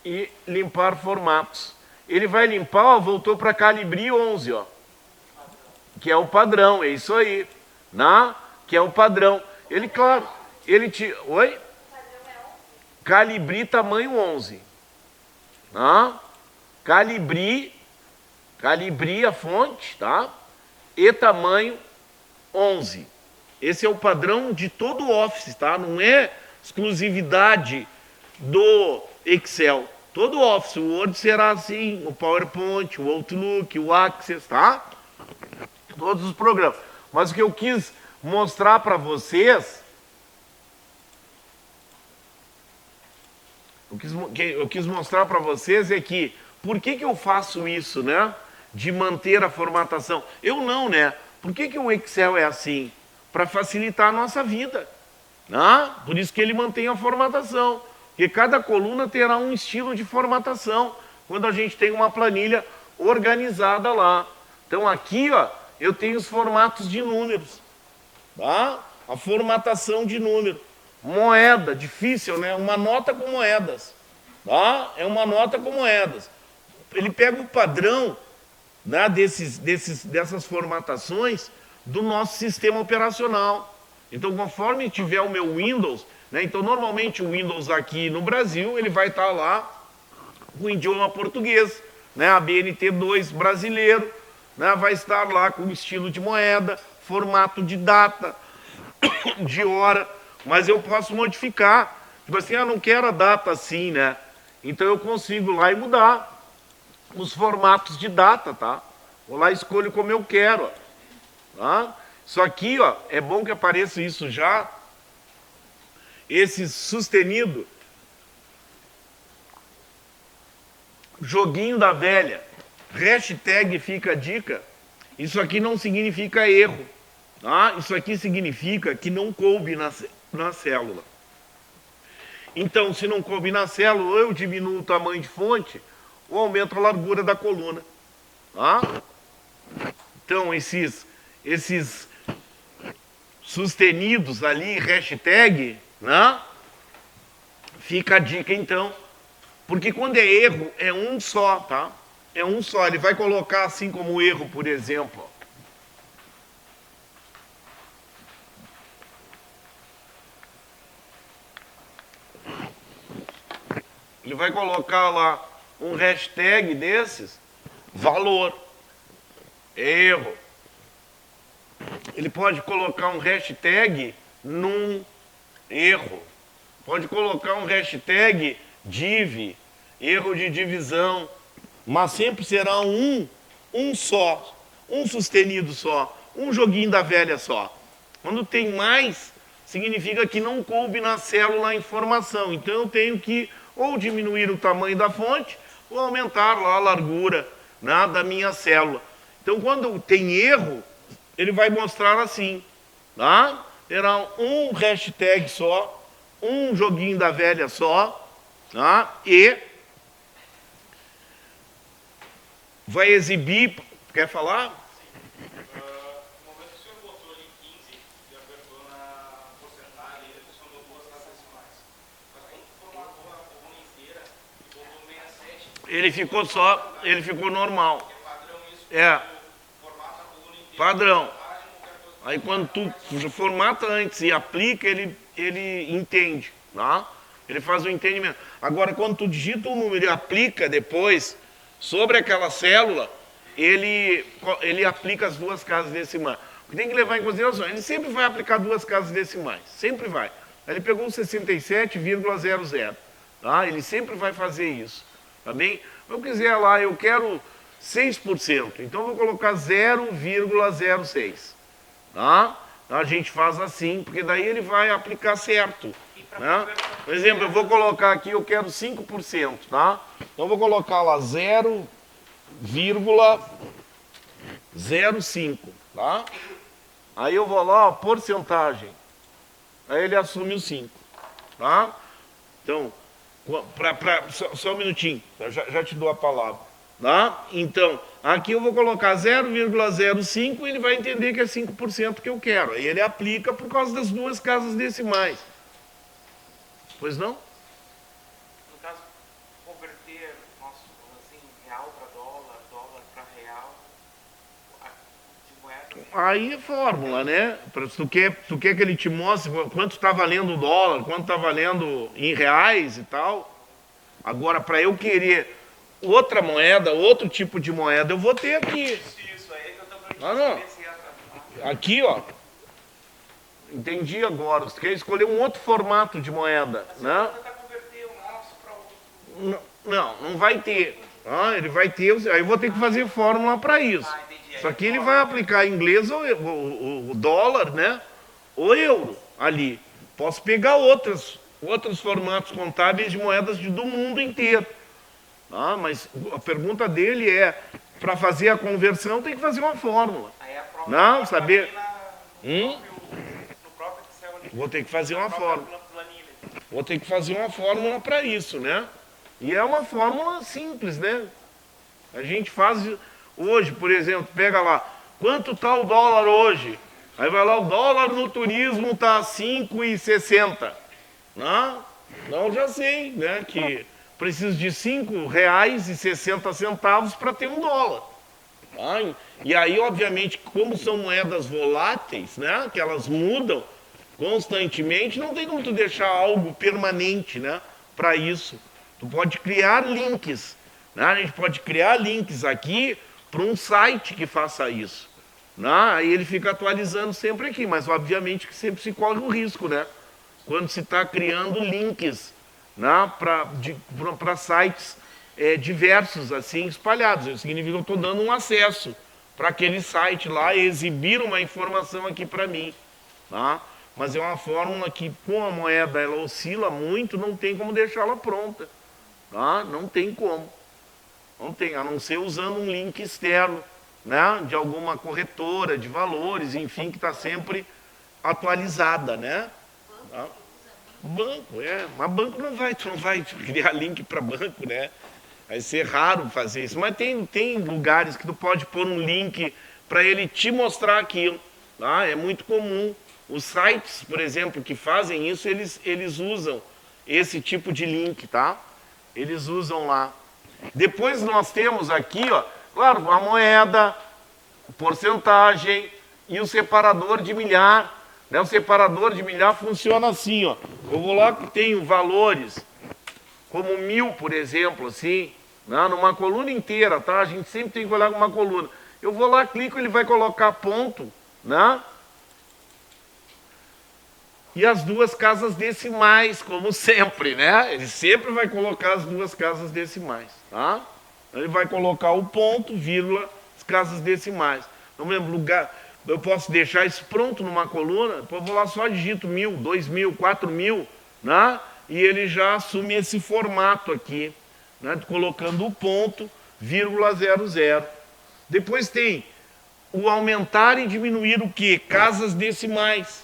[SPEAKER 1] e limpar formatos. Ele vai limpar, ó, voltou para Calibri 11, ó, que é o padrão, é isso aí, né? Que é o padrão. Ele, claro, ele te... Oi? Calibri tamanho 11. Né? Calibri a fonte, tá? E tamanho 11. Esse é o padrão de todo o Office, tá? Não é exclusividade do Excel. Todo o Office, o Word será assim, o PowerPoint, o Outlook, o Access, tá? Todos os programas. Mas o que eu quis mostrar para vocês, eu quis mostrar para vocês é que, por que eu faço isso, né? De manter a formatação. Eu não, né? Por que o Excel é assim? Para facilitar a nossa vida. Né? Por isso que ele mantém a formatação. Porque cada coluna terá um estilo de formatação, quando a gente tem uma planilha organizada lá. Então aqui, ó, eu tenho os formatos de números. Tá? A formatação de número. Moeda, difícil, né? Uma nota com moedas. Tá? É uma nota com moedas. Ele pega o padrão, né, dessas formatações do nosso sistema operacional. Então, conforme tiver o meu Windows, né, então normalmente o Windows aqui no Brasil, ele vai estar lá com o idioma português, né, a BNT2 brasileiro, né, vai estar lá com o estilo de moeda, formato de data, de hora, mas eu posso modificar. Tipo assim, eu não quero a data assim, né? Então eu consigo lá e mudar os formatos de data, tá? Vou lá e escolho como eu quero, ó, tá? Isso aqui, ó, é bom que apareça isso já. Esse sustenido, joguinho da velha, hashtag fica a dica, isso aqui não significa erro, tá? Isso aqui significa que não coube na célula. Então, se não coube na célula, ou eu diminuo o tamanho de fonte, ou aumento a largura da coluna. Tá? Então, esses sustenidos ali, hashtag, né? Fica a dica, então. Porque quando é erro, é um só, tá? É um só. Ele vai colocar assim como erro, por exemplo. Ele vai colocar lá um hashtag desses, valor, erro. Ele pode colocar um hashtag num, erro. Pode colocar um hashtag div, erro de divisão. Mas sempre será um só, um sustenido só, um joguinho da velha só. Quando tem mais, significa que não coube na célula a informação. Então eu tenho que ou diminuir o tamanho da fonte, ou aumentar lá a largura, né, da minha célula. Então, quando tem erro, ele vai mostrar assim, tá? Terá um hashtag só, um joguinho da velha só, tá? E vai exibir... Quer falar? Ele ficou normal. É. Padrão. Aí quando tu formata antes e aplica, ele entende, tá? Ele faz o entendimento. Agora, quando tu digita o número e aplica depois sobre aquela célula, ele aplica as duas casas decimais. O que tem que levar em consideração, ele sempre vai aplicar duas casas decimais, sempre vai. Aí ele pegou 67,00, tá? Ele sempre vai fazer isso. Tá bem? Se eu quiser lá, eu quero 6%, então eu vou colocar 0,06. Tá? Então a gente faz assim, porque daí ele vai aplicar certo. Né? Por exemplo, eu vou colocar aqui, eu quero 5%. Tá? Então eu vou colocar lá 0,05. Tá? Aí eu vou lá, ó, porcentagem. Aí ele assume o 5. Tá? Então, Só um minutinho, já te dou a palavra. Tá? Então, aqui eu vou colocar 0,05 e ele vai entender que é 5% que eu quero. Aí ele aplica por causa das duas casas decimais. Pois não?
[SPEAKER 2] No caso, converter nosso assim, real para dólar, dólar para real, de moeda.
[SPEAKER 1] Aí é fórmula, né? Tu quer que ele te mostre quanto está valendo o dólar, quanto está valendo em reais e tal. Agora, para eu querer outra moeda, outro tipo de moeda, eu vou ter aqui.
[SPEAKER 2] Isso aí que eu estou perguntando.
[SPEAKER 1] Aqui, ó. Entendi agora. Você quer escolher um outro formato de moeda, né?
[SPEAKER 2] Tentar converter o nosso para outro.
[SPEAKER 1] Não vai ter. Ele vai ter. Aí eu vou ter que fazer fórmula para isso. Só que ele vai aplicar em inglês o dólar, né? Ou euro ali. Posso pegar outros formatos contábeis de moedas do mundo inteiro. Mas a pergunta dele é, para fazer a conversão tem que fazer uma fórmula.
[SPEAKER 2] Aí a prova
[SPEAKER 1] Não, saber.
[SPEAKER 2] No próprio Excel ali.
[SPEAKER 1] Vou ter que fazer uma fórmula. Vou ter que fazer uma fórmula para isso, né? E é uma fórmula simples, né? A gente faz hoje, por exemplo, pega lá, quanto está o dólar hoje? Aí vai lá, o dólar no turismo está 5,60. Não, já sei, né? Que preciso de R$ 5,60 para ter um dólar. E aí, obviamente, como são moedas voláteis, né? Que elas mudam constantemente, não tem como tu deixar algo permanente, né? Para isso. Tu pode criar links. Né? A gente pode criar links aqui para um site que faça isso. Né? Aí ele fica atualizando sempre aqui, mas obviamente que sempre se corre um risco, né? Quando se está criando links, né? Para sites diversos, assim, espalhados. Isso significa que eu estou dando um acesso para aquele site lá e exibir uma informação aqui para mim. Tá? Mas é uma fórmula que, com a moeda, ela oscila muito, não tem como deixá-la pronta. Tá? Não tem como. Não tem, a não ser usando um link externo, né? De alguma corretora de valores, enfim, que está sempre atualizada, né? Tá? Banco, mas banco tu não vai criar link para banco, né? Vai ser raro fazer isso, mas tem lugares que tu pode pôr um link para ele te mostrar aquilo, tá? É muito comum. Os sites, por exemplo, que fazem isso, eles usam esse tipo de link, tá? Eles usam lá. Depois nós temos aqui, ó, claro, a moeda, porcentagem e o separador de milhar. Né? O separador de milhar funciona assim, ó. Eu vou lá que tenho valores, como 1000, por exemplo, assim, né? Numa coluna inteira, tá? A gente sempre tem que olhar uma coluna. Eu vou lá, clico, ele vai colocar ponto, né? E as duas casas decimais, como sempre, né? Ele sempre vai colocar as duas casas decimais, tá? Ele vai colocar o ponto, vírgula, as casas decimais. Não me lembro lugar. Eu posso deixar isso pronto numa coluna, depois eu vou lá só digito 1000, 2000, 4000, né? E ele já assume esse formato aqui, né? Colocando o ponto, vírgula 00. Depois tem o aumentar e diminuir o quê? Casas decimais.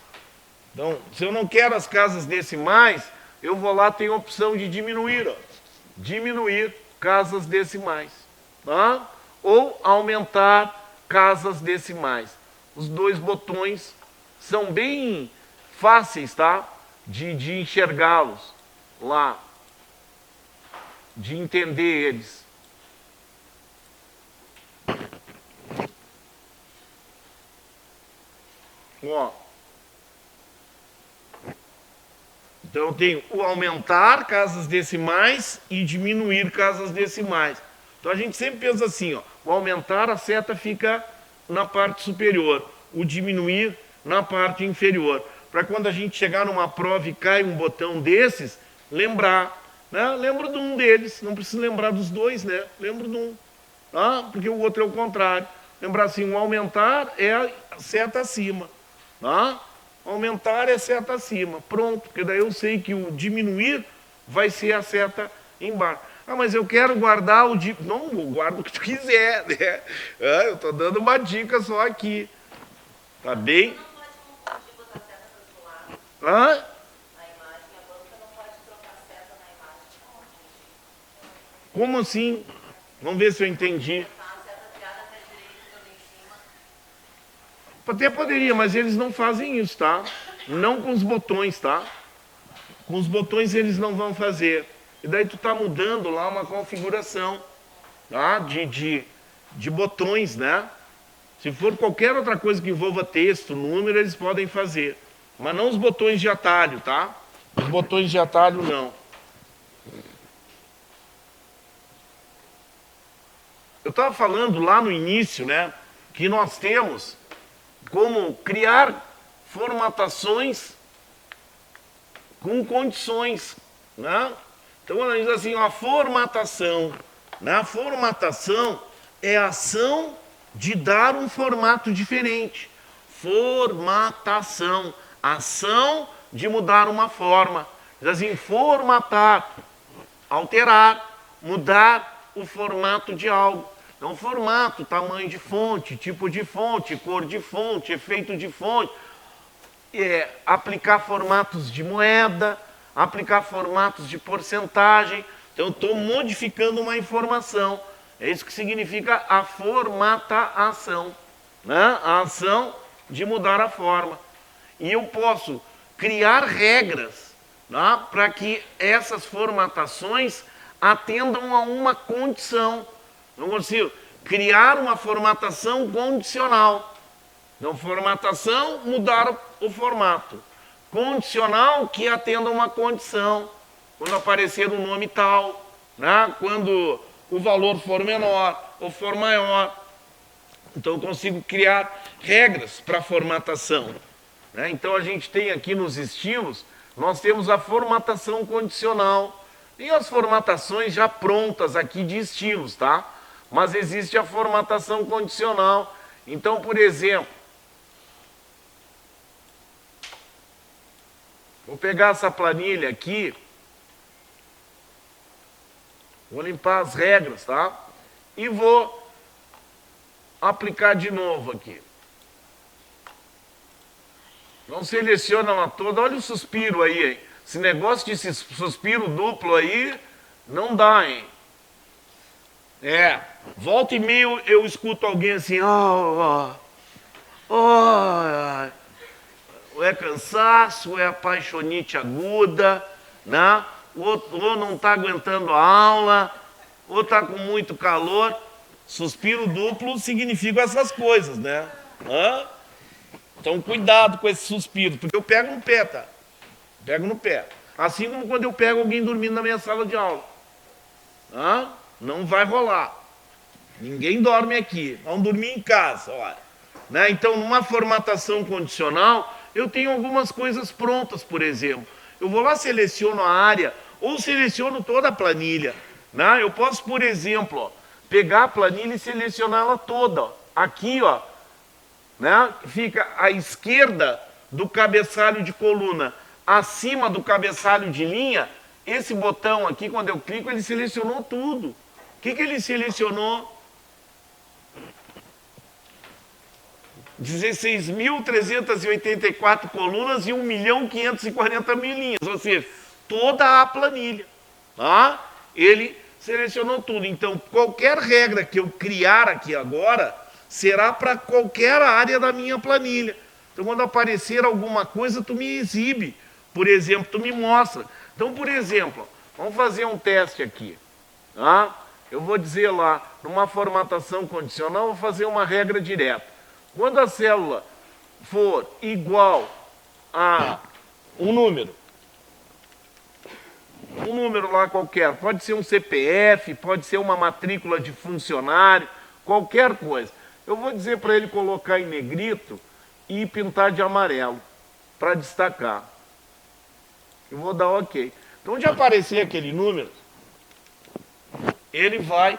[SPEAKER 1] Então, se eu não quero as casas decimais, eu vou lá, tenho a opção de diminuir, ó. Diminuir casas decimais, tá? Ou aumentar casas decimais. Os dois botões são bem fáceis, tá? De enxergá-los lá, de entender eles. Ó. Então eu tenho o aumentar casas decimais e diminuir casas decimais. Então a gente sempre pensa assim, ó, o aumentar a seta fica na parte superior, o diminuir na parte inferior. Para quando a gente chegar numa prova e cai um botão desses, lembrar, né? Lembro de um deles, não preciso lembrar dos dois, né? Lembro de um, tá? Porque o outro é o contrário. Lembrar assim, o aumentar é a seta acima, tá? Aumentar é seta acima, pronto, porque daí eu sei que o diminuir vai ser a seta embaixo. Ah, mas eu quero guardar o não, guarda o que tu quiser, né? Eu estou dando uma dica só aqui, tá bem?
[SPEAKER 3] Não pode botar seta para o lado.
[SPEAKER 1] Hã?
[SPEAKER 3] Na imagem, a banca não pode trocar seta na imagem.
[SPEAKER 1] Como assim? Vamos ver se eu entendi. Até poderia, mas eles não fazem isso, tá? Não com os botões, tá? Com os botões eles não vão fazer. E daí tu tá mudando lá uma configuração, tá? De botões, né? Se for qualquer outra coisa que envolva texto, número, eles podem fazer. Mas não os botões de atalho, tá? Os botões de atalho não. Eu estava falando lá no início, né? Que nós temos como criar formatações com condições, né? Então, ela diz assim, a formatação. Na formatação é a ação de dar um formato diferente. Formatação, ação de mudar uma forma. Diz assim, formatar, alterar, mudar o formato de algo. Então, formato, tamanho de fonte, tipo de fonte, cor de fonte, efeito de fonte. Aplicar formatos de moeda, aplicar formatos de porcentagem. Então, eu estou modificando uma informação. É isso que significa a formatação, né? A ação de mudar a forma. E eu posso criar regras, né? Para que essas formatações atendam a uma condição. Não consigo criar uma formatação condicional. Então, formatação, mudar o formato. Condicional, que atenda a uma condição. Quando aparecer um nome tal, né? Quando o valor for menor ou for maior. Então, eu consigo criar regras para a formatação, né? Então, a gente tem aqui nos estilos, nós temos a formatação condicional e as formatações já prontas aqui de estilos, tá? Mas existe a formatação condicional. Então, por exemplo, vou pegar essa planilha aqui, vou limpar as regras, tá? E vou aplicar de novo aqui. Não seleciona ela toda, olha o suspiro aí, hein? Esse negócio de suspiro duplo aí, não dá, hein? Volta e meia eu escuto alguém assim, ou é cansaço, ou é apaixonite aguda, né? Ou não está aguentando a aula, ou está com muito calor. Suspiro duplo significa essas coisas, né? Então, cuidado com esse suspiro, porque eu pego no pé, tá? Pego no pé. Assim como quando eu pego alguém dormindo na minha sala de aula. Não vai rolar. Ninguém dorme aqui. Vamos dormir em casa, olha. Né? Então, numa formatação condicional, eu tenho algumas coisas prontas, por exemplo. Eu vou lá, seleciono a área, ou seleciono toda a planilha. Né? Eu posso, por exemplo, ó, pegar a planilha e selecioná-la toda. Ó. Aqui, ó, né? Fica à esquerda do cabeçalho de coluna, acima do cabeçalho de linha. Esse botão aqui, quando eu clico, ele selecionou tudo. O que ele selecionou? 16.384 colunas e 1.540.000 linhas, ou seja, toda a planilha. Tá? Ele selecionou tudo. Então, qualquer regra que eu criar aqui agora será para qualquer área da minha planilha. Então, quando aparecer alguma coisa, tu me exibe. Por exemplo, tu me mostra. Então, por exemplo, vamos fazer um teste aqui. Tá? Eu vou dizer lá, numa formatação condicional, vou fazer uma regra direta. Quando a célula for igual a um número lá qualquer, pode ser um CPF, pode ser uma matrícula de funcionário, qualquer coisa. Eu vou dizer para ele colocar em negrito e pintar de amarelo, para destacar. Eu vou dar OK. Então, onde aparecer aquele número, ele vai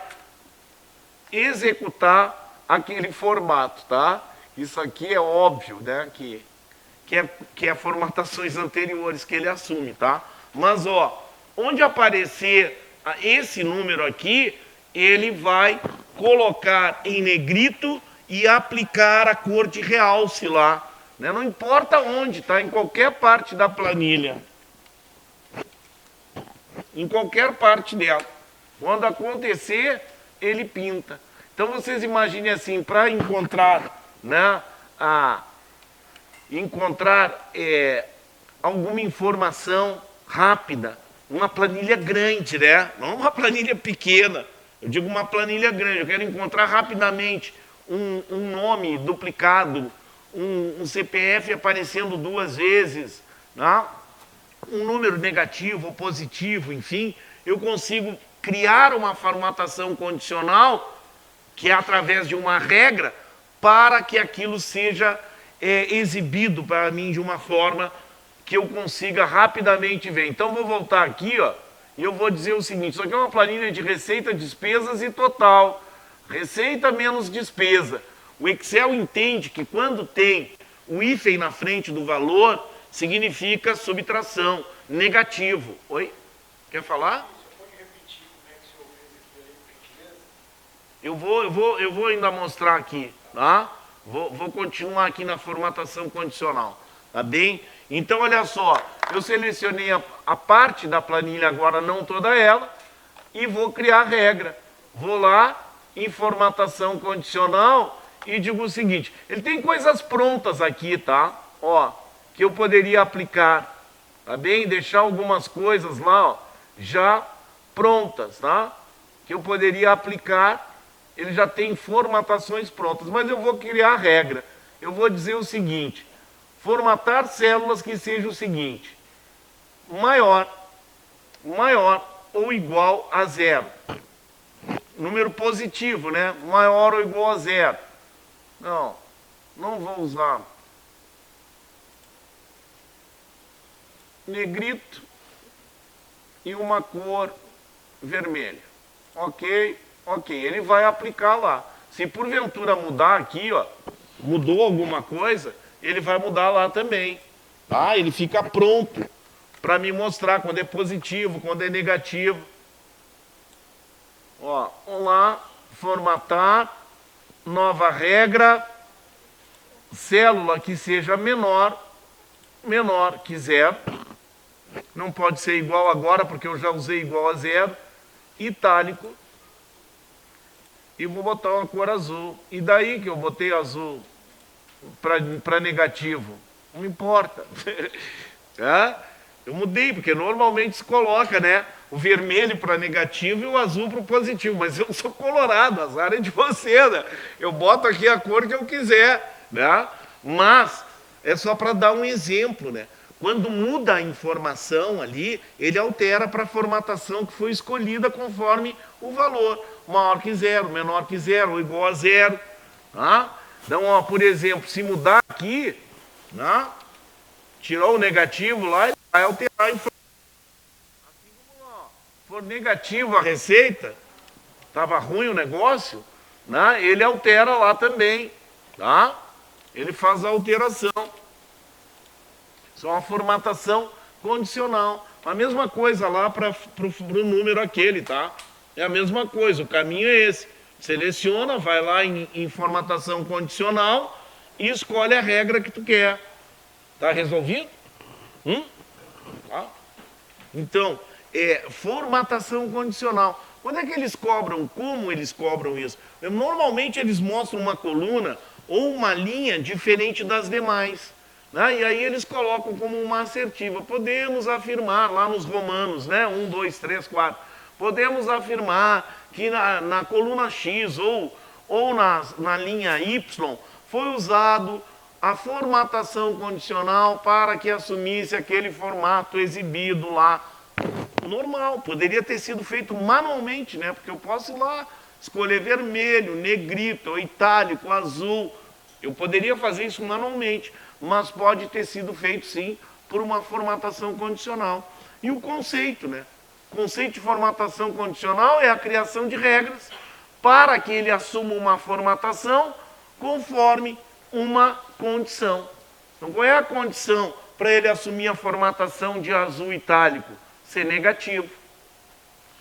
[SPEAKER 1] executar aquele formato, tá? Isso aqui é óbvio, né? Que é formatações anteriores que ele assume, tá? Mas, ó, onde aparecer esse número aqui, ele vai colocar em negrito e aplicar a cor de realce lá, né? Não importa onde, tá? Em qualquer parte da planilha. Em qualquer parte dela. Quando acontecer, ele pinta. Então vocês imaginem assim, para encontrar, né, alguma informação rápida, uma planilha grande, né? Não uma planilha pequena. Eu digo uma planilha grande. Eu quero encontrar rapidamente um nome duplicado, um CPF aparecendo 2 vezes, né? Um número negativo ou positivo, enfim, eu consigo criar uma formatação condicional, que é através de uma regra, para que aquilo seja exibido para mim de uma forma que eu consiga rapidamente ver. Então, vou voltar aqui, ó, e eu vou dizer o seguinte: isso aqui é uma planilha de receita, despesas e total. Receita menos despesa. O Excel entende que quando tem o hífen na frente do valor, significa subtração, negativo. Oi? Quer falar?
[SPEAKER 2] Você pode repetir como é que o senhor fez aqui aí, por gentileza?
[SPEAKER 1] Eu vou ainda mostrar aqui, tá? Vou continuar aqui na formatação condicional, tá bem? Então, olha só, eu selecionei a parte da planilha agora, não toda ela, e vou criar a regra. Vou lá, em formatação condicional, e digo o seguinte: ele tem coisas prontas aqui, tá? Ó, que eu poderia aplicar, tá bem? Deixar algumas coisas lá, ó, já prontas, tá? Que eu poderia aplicar. Ele já tem formatações prontas, mas eu vou criar a regra. Eu vou dizer o seguinte: formatar células que seja o seguinte: maior ou igual a 0. Número positivo, né? Maior ou igual a 0. Não vou usar negrito e uma cor vermelha. Ok, ele vai aplicar lá. Se porventura mudar aqui, ó, mudou alguma coisa, ele vai mudar lá também. Tá? Ele fica pronto para me mostrar quando é positivo, quando é negativo. Ó, vamos lá, formatar, nova regra, célula que seja menor que 0. Não pode ser igual agora, porque eu já usei igual a 0. Itálico. E vou botar uma cor azul. E daí que eu botei azul para negativo? Não importa. Tá? Eu mudei, porque normalmente se coloca, né, o vermelho para negativo e o azul para positivo. Mas eu sou colorado, azar é de você, né? Eu boto aqui a cor que eu quiser, né? Mas é só para dar um exemplo, né? Quando muda a informação ali, ele altera para a formatação que foi escolhida conforme o valor. Maior que 0, menor que 0, ou igual a 0. Tá? Então, ó, por exemplo, se mudar aqui, né, tirou o negativo lá, ele vai alterar a informação. Assim como, ó, for negativo a receita, estava ruim o negócio, né, ele altera lá também. Tá? Ele faz a alteração. Isso é uma formatação condicional. A mesma coisa lá para o número aquele, tá? É a mesma coisa, o caminho é esse. Seleciona, vai lá em formatação condicional e escolhe a regra que tu quer. Tá resolvido? Tá? Então, formatação condicional. Quando é que eles cobram? Como eles cobram isso? Normalmente eles mostram uma coluna ou uma linha diferente das demais. Né? E aí eles colocam como uma assertiva. Podemos afirmar, lá nos romanos, né? 1, 2, 3, 4. Podemos afirmar que na coluna X ou na linha Y foi usado a formatação condicional para que assumisse aquele formato exibido lá. Normal, poderia ter sido feito manualmente, né? Porque eu posso ir lá escolher vermelho, negrito, ou itálico, azul. Eu poderia fazer isso manualmente, mas pode ter sido feito sim por uma formatação condicional. E o conceito, né? O conceito de formatação condicional é a criação de regras para que ele assuma uma formatação conforme uma condição. Então, qual é a condição para ele assumir a formatação de azul itálico? Ser negativo.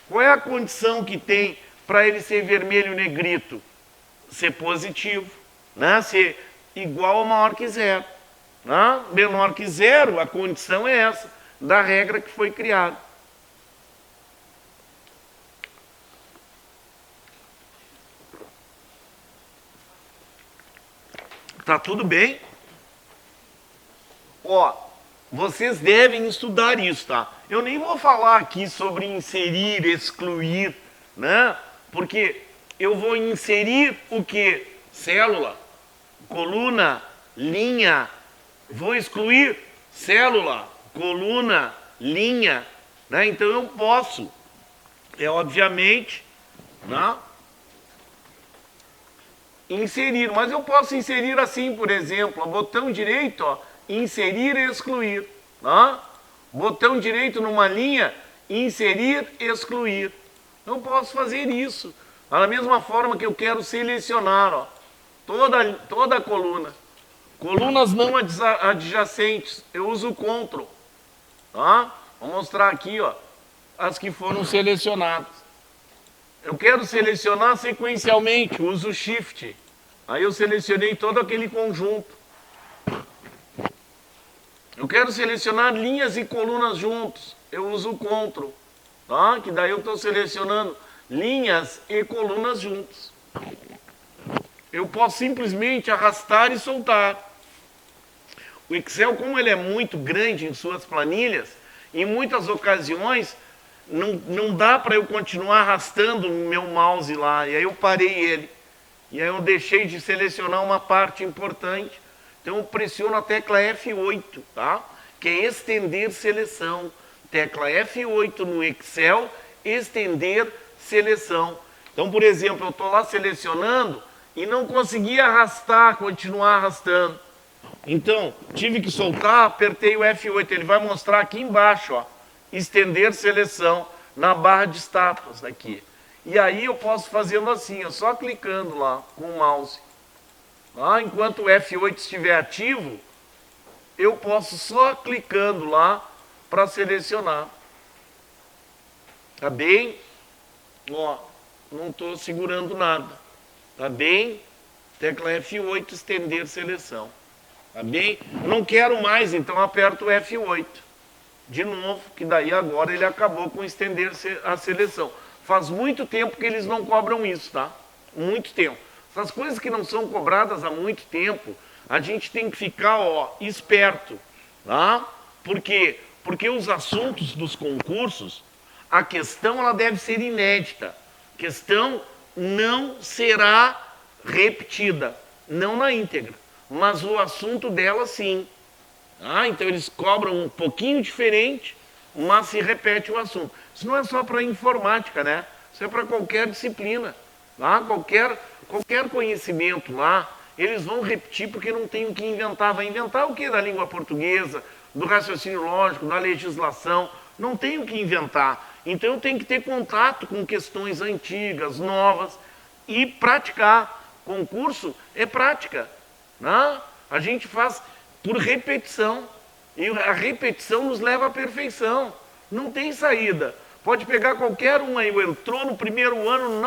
[SPEAKER 1] Qual é a condição que tem para ele ser vermelho negrito? Ser positivo. Né? Ser igual ou maior que 0. Né? Menor que 0, a condição é essa, da regra que foi criada. Tá tudo bem? Ó, vocês devem estudar isso, tá? Eu nem vou falar aqui sobre inserir, excluir, né? Porque eu vou inserir o quê? Célula, coluna, linha. Vou excluir célula, coluna, linha, né? Então eu posso, obviamente, né? Inserir, mas eu posso inserir assim, por exemplo, ó, botão direito, ó, inserir e excluir, né? Botão direito numa linha, inserir, excluir. Eu posso fazer isso. Da mesma forma que eu quero selecionar, ó, toda a coluna. Colunas não adjacentes, eu uso Ctrl. Tá? Vou mostrar aqui, ó, as que foram selecionadas. Eu quero selecionar sequencialmente, uso Shift. Aí eu selecionei todo aquele conjunto. Eu quero selecionar linhas e colunas juntos. Eu uso Ctrl. Tá? Que daí eu estou selecionando linhas e colunas juntos. Eu posso simplesmente arrastar e soltar. O Excel, como ele é muito grande em suas planilhas, em muitas ocasiões não dá para eu continuar arrastando o meu mouse lá. E aí eu parei ele. E aí eu deixei de selecionar uma parte importante. Então eu pressiono a tecla F8, tá? Que é estender seleção. Tecla F8 no Excel, estender seleção. Então, por exemplo, eu estou lá selecionando e não consegui arrastar, continuar arrastando. Então, tive que soltar, apertei o F8, ele vai mostrar aqui embaixo, ó, estender seleção, na barra de status aqui. E aí eu posso fazendo assim, ó, só clicando lá com o mouse. Ah, enquanto o F8 estiver ativo, eu posso só clicando lá para selecionar. Tá bem? Ó, não estou segurando nada. Tá bem? Tecla F8, estender seleção. Tá bem? Não quero mais, então aperto o F8. De novo, que daí agora ele acabou com estender a seleção. Faz muito tempo que eles não cobram isso, tá? Muito tempo. Essas coisas que não são cobradas há muito tempo, a gente tem que ficar, ó, esperto, tá? Por quê? Porque os assuntos dos concursos, a questão ela deve ser inédita. A questão não será repetida, não na íntegra, mas o assunto dela sim. Ah, então eles cobram um pouquinho diferente, mas se repete o assunto. Isso não é só para informática, né? Isso é para qualquer disciplina. Tá? Qualquer conhecimento lá, eles vão repetir porque não tem o que inventar. Vai inventar o quê? Da língua portuguesa, do raciocínio lógico, da legislação. Não tem o que inventar. Então eu tenho que ter contato com questões antigas, novas e praticar. Concurso é prática. Né? A gente faz por repetição. E a repetição nos leva à perfeição. Não tem saída. Pode pegar qualquer um aí, entrou no primeiro ano,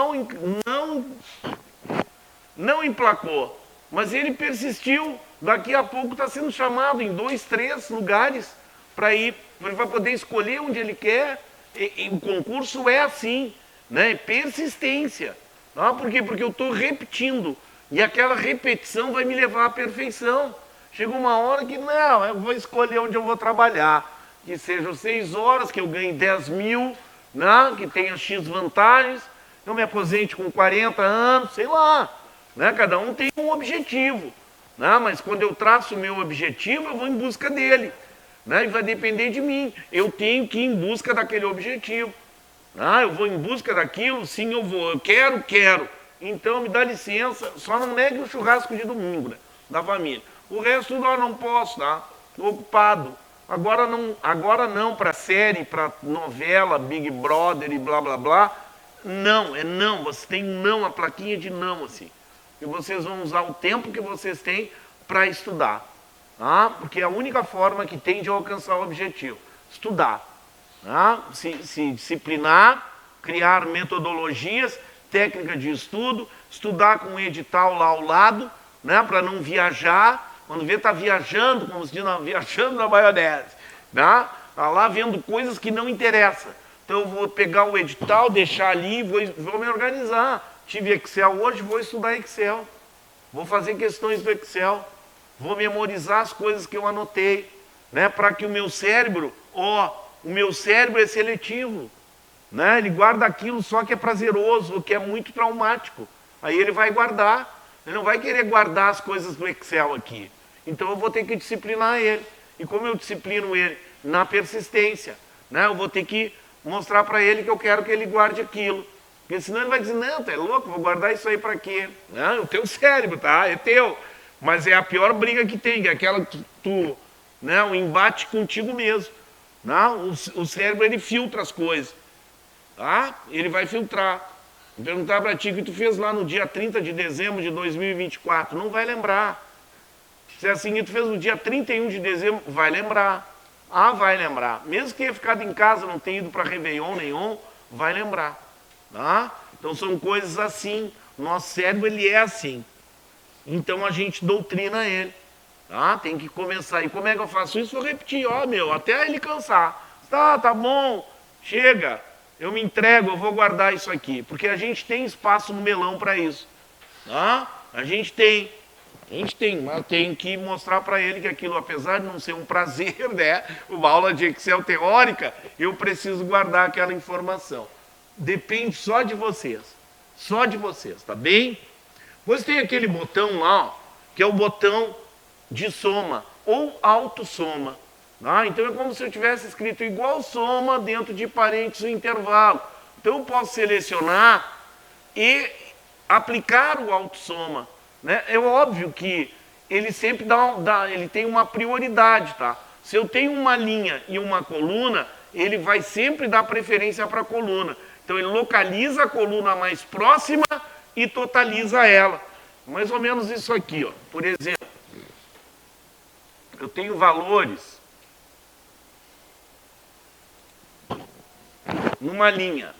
[SPEAKER 1] não emplacou. Mas ele persistiu. Daqui a pouco está sendo chamado em 2, 3 lugares para ir. Ele vai poder escolher onde ele quer. E o concurso é assim, né? Persistência. Ah, por quê? Porque eu estou repetindo. E aquela repetição vai me levar à perfeição. Chega uma hora que, não, eu vou escolher onde eu vou trabalhar. Que sejam 6 horas, que eu ganhe 10 mil, né? Que tenha X vantagens, eu me aposente com 40 anos, sei lá. Né? Cada um tem um objetivo. Né? Mas quando eu traço o meu objetivo, eu vou em busca dele. Né? E vai depender de mim. Eu tenho que ir em busca daquele objetivo. Ah, eu vou em busca daquilo, sim, eu vou. Eu quero. Então, me dá licença, só não negue o churrasco de domingo, né? Da família. O resto, eu não posso, tá? Estou ocupado. Agora não para série, para novela, Big Brother e blá, blá, blá. Não, é não. Você tem não, a plaquinha de não, assim. E vocês vão usar o tempo que vocês têm para estudar. Tá? Porque é a única forma que tem de alcançar o objetivo. Estudar. Tá? Se disciplinar, criar metodologias, técnica de estudo, estudar com um edital lá ao lado, né? Para não viajar. Quando vê, está viajando, como se diz, viajando na maionese. Né? Está lá vendo coisas que não interessam. Então eu vou pegar o edital, deixar ali, vou me organizar. Tive Excel hoje, vou estudar Excel. vou fazer questões do Excel, vou memorizar as coisas que eu anotei, né? Para que o meu cérebro, o meu cérebro é seletivo, né? Ele guarda aquilo só que é prazeroso, ou que é muito traumático. Aí ele vai guardar, ele não vai querer guardar as coisas do Excel aqui. Então eu vou ter que disciplinar ele. E como eu disciplino ele? Na persistência, né? Eu vou ter que mostrar para ele que eu quero que ele guarde aquilo. Porque senão ele vai dizer, não, tu é louco, vou guardar isso aí para quê? Não, é o teu cérebro, tá? É teu. Mas é a pior briga que tem, que é aquela que tu, né, o embate contigo mesmo. Não? O cérebro, ele filtra as coisas. Tá? Ele vai filtrar. Vou perguntar para ti o que tu fez lá no dia 30 de dezembro de 2024. Não vai lembrar. Se é assim que tu fez no dia 31 de dezembro, vai lembrar. Ah, vai lembrar. Mesmo que tenha ficado em casa, não tenha ido para Réveillon nenhum, vai lembrar. Tá? Então são coisas assim. Nosso cérebro, ele é assim. Então a gente doutrina ele. Tá? Tem que começar. E como é que eu faço isso? Vou repetir, até ele cansar. Tá bom, chega. Eu me entrego, eu vou guardar isso aqui. Porque a gente tem espaço no melão para isso. Tá? A gente tem, mas tem que mostrar para ele que aquilo, apesar de não ser um prazer, né? Uma aula de Excel teórica, eu preciso guardar aquela informação. Depende só de vocês. Só de vocês, tá bem? Você tem aquele botão lá, ó, que é o botão de soma ou autossoma. Tá? Então é como se eu tivesse escrito igual soma dentro de parênteses o intervalo. Então eu posso selecionar e aplicar o autossoma. Né? É óbvio que ele sempre ele tem uma prioridade. Tá? Se eu tenho uma linha e uma coluna, ele vai sempre dar preferência para a coluna. Então ele localiza a coluna mais próxima e totaliza ela. Mais ou menos isso aqui, ó. Por exemplo, eu tenho valores numa linha.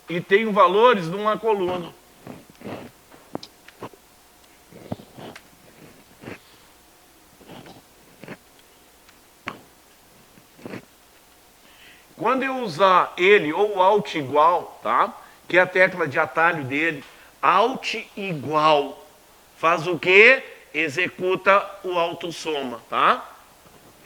[SPEAKER 1] E tenho valores numa coluna. Quando eu usar ele ou Alt igual, tá? Que é a tecla de atalho dele, Alt igual, faz o quê? Executa o autossoma, tá?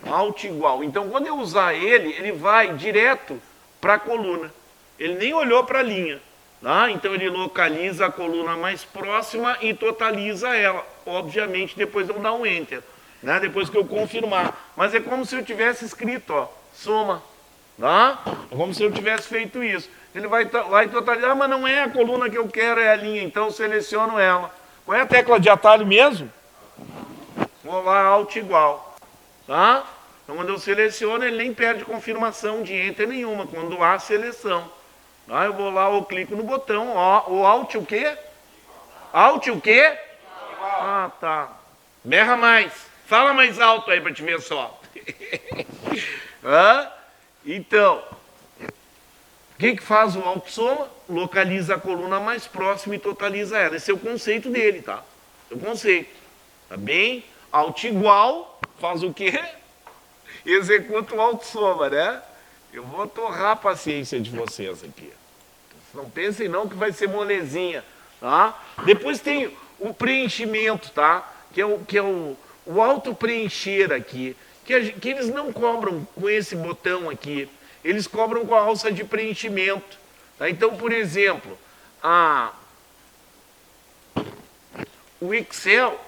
[SPEAKER 1] Alt igual. Então, quando eu usar ele, ele vai direto para a coluna. Ele nem olhou para a linha, tá? Então, ele localiza a coluna mais próxima e totaliza ela. Obviamente, depois eu dar um Enter, né? Depois que eu confirmar. Mas é como se eu tivesse escrito, ó, soma. Tá? É como se eu tivesse feito isso. Ele vai totalizar, mas não é a coluna que eu quero, é a linha, então eu seleciono ela. Qual é a tecla de atalho mesmo? Vou lá, Alt igual. Tá? Então quando eu seleciono, ele nem perde confirmação de Enter nenhuma, quando há seleção. Tá? Eu vou lá, eu clico no botão, ó, o Alt o quê? Alt o quê? Ah, tá. Berra mais. Fala mais alto aí para te ver só. Hã? Então, o que faz o autossoma? Localiza a coluna mais próxima e totaliza ela. Esse é o conceito dele, tá? É o conceito. Tá bem? Alt igual faz o quê? Executa o autossoma, né? Eu vou torrar a paciência de vocês aqui. Não pensem não que vai ser molezinha, tá? Depois tem o preenchimento, tá? Que é o auto-preencher aqui. Que eles não cobram com esse botão aqui, eles cobram com a alça de preenchimento. Tá? Então, por exemplo, o Excel,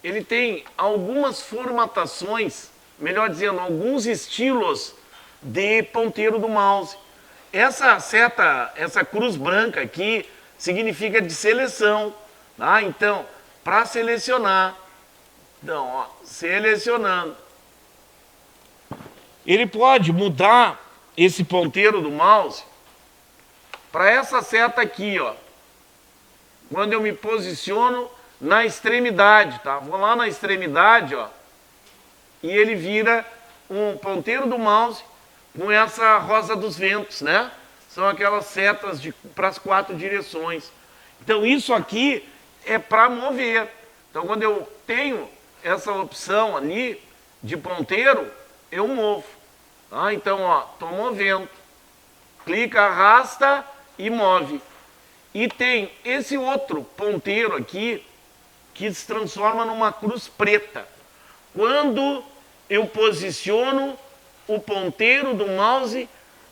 [SPEAKER 1] ele tem algumas formatações, melhor dizendo, alguns estilos de ponteiro do mouse. Essa seta, essa cruz branca aqui, significa de seleção. Tá? Então, para selecionar, então, ó, selecionando. Ele pode mudar esse ponteiro do mouse para essa seta aqui, ó. Quando eu me posiciono na extremidade, tá? Vou lá na extremidade, ó. E ele vira um ponteiro do mouse com essa rosa dos ventos, né? São aquelas setas para as 4 direções. Então, isso aqui é para mover. Então, quando eu tenho essa opção ali de ponteiro, eu movo. Tá? Então, ó, estou movendo. Clica, arrasta e move. E tem esse outro ponteiro aqui que se transforma numa cruz preta. Quando eu posiciono o ponteiro do mouse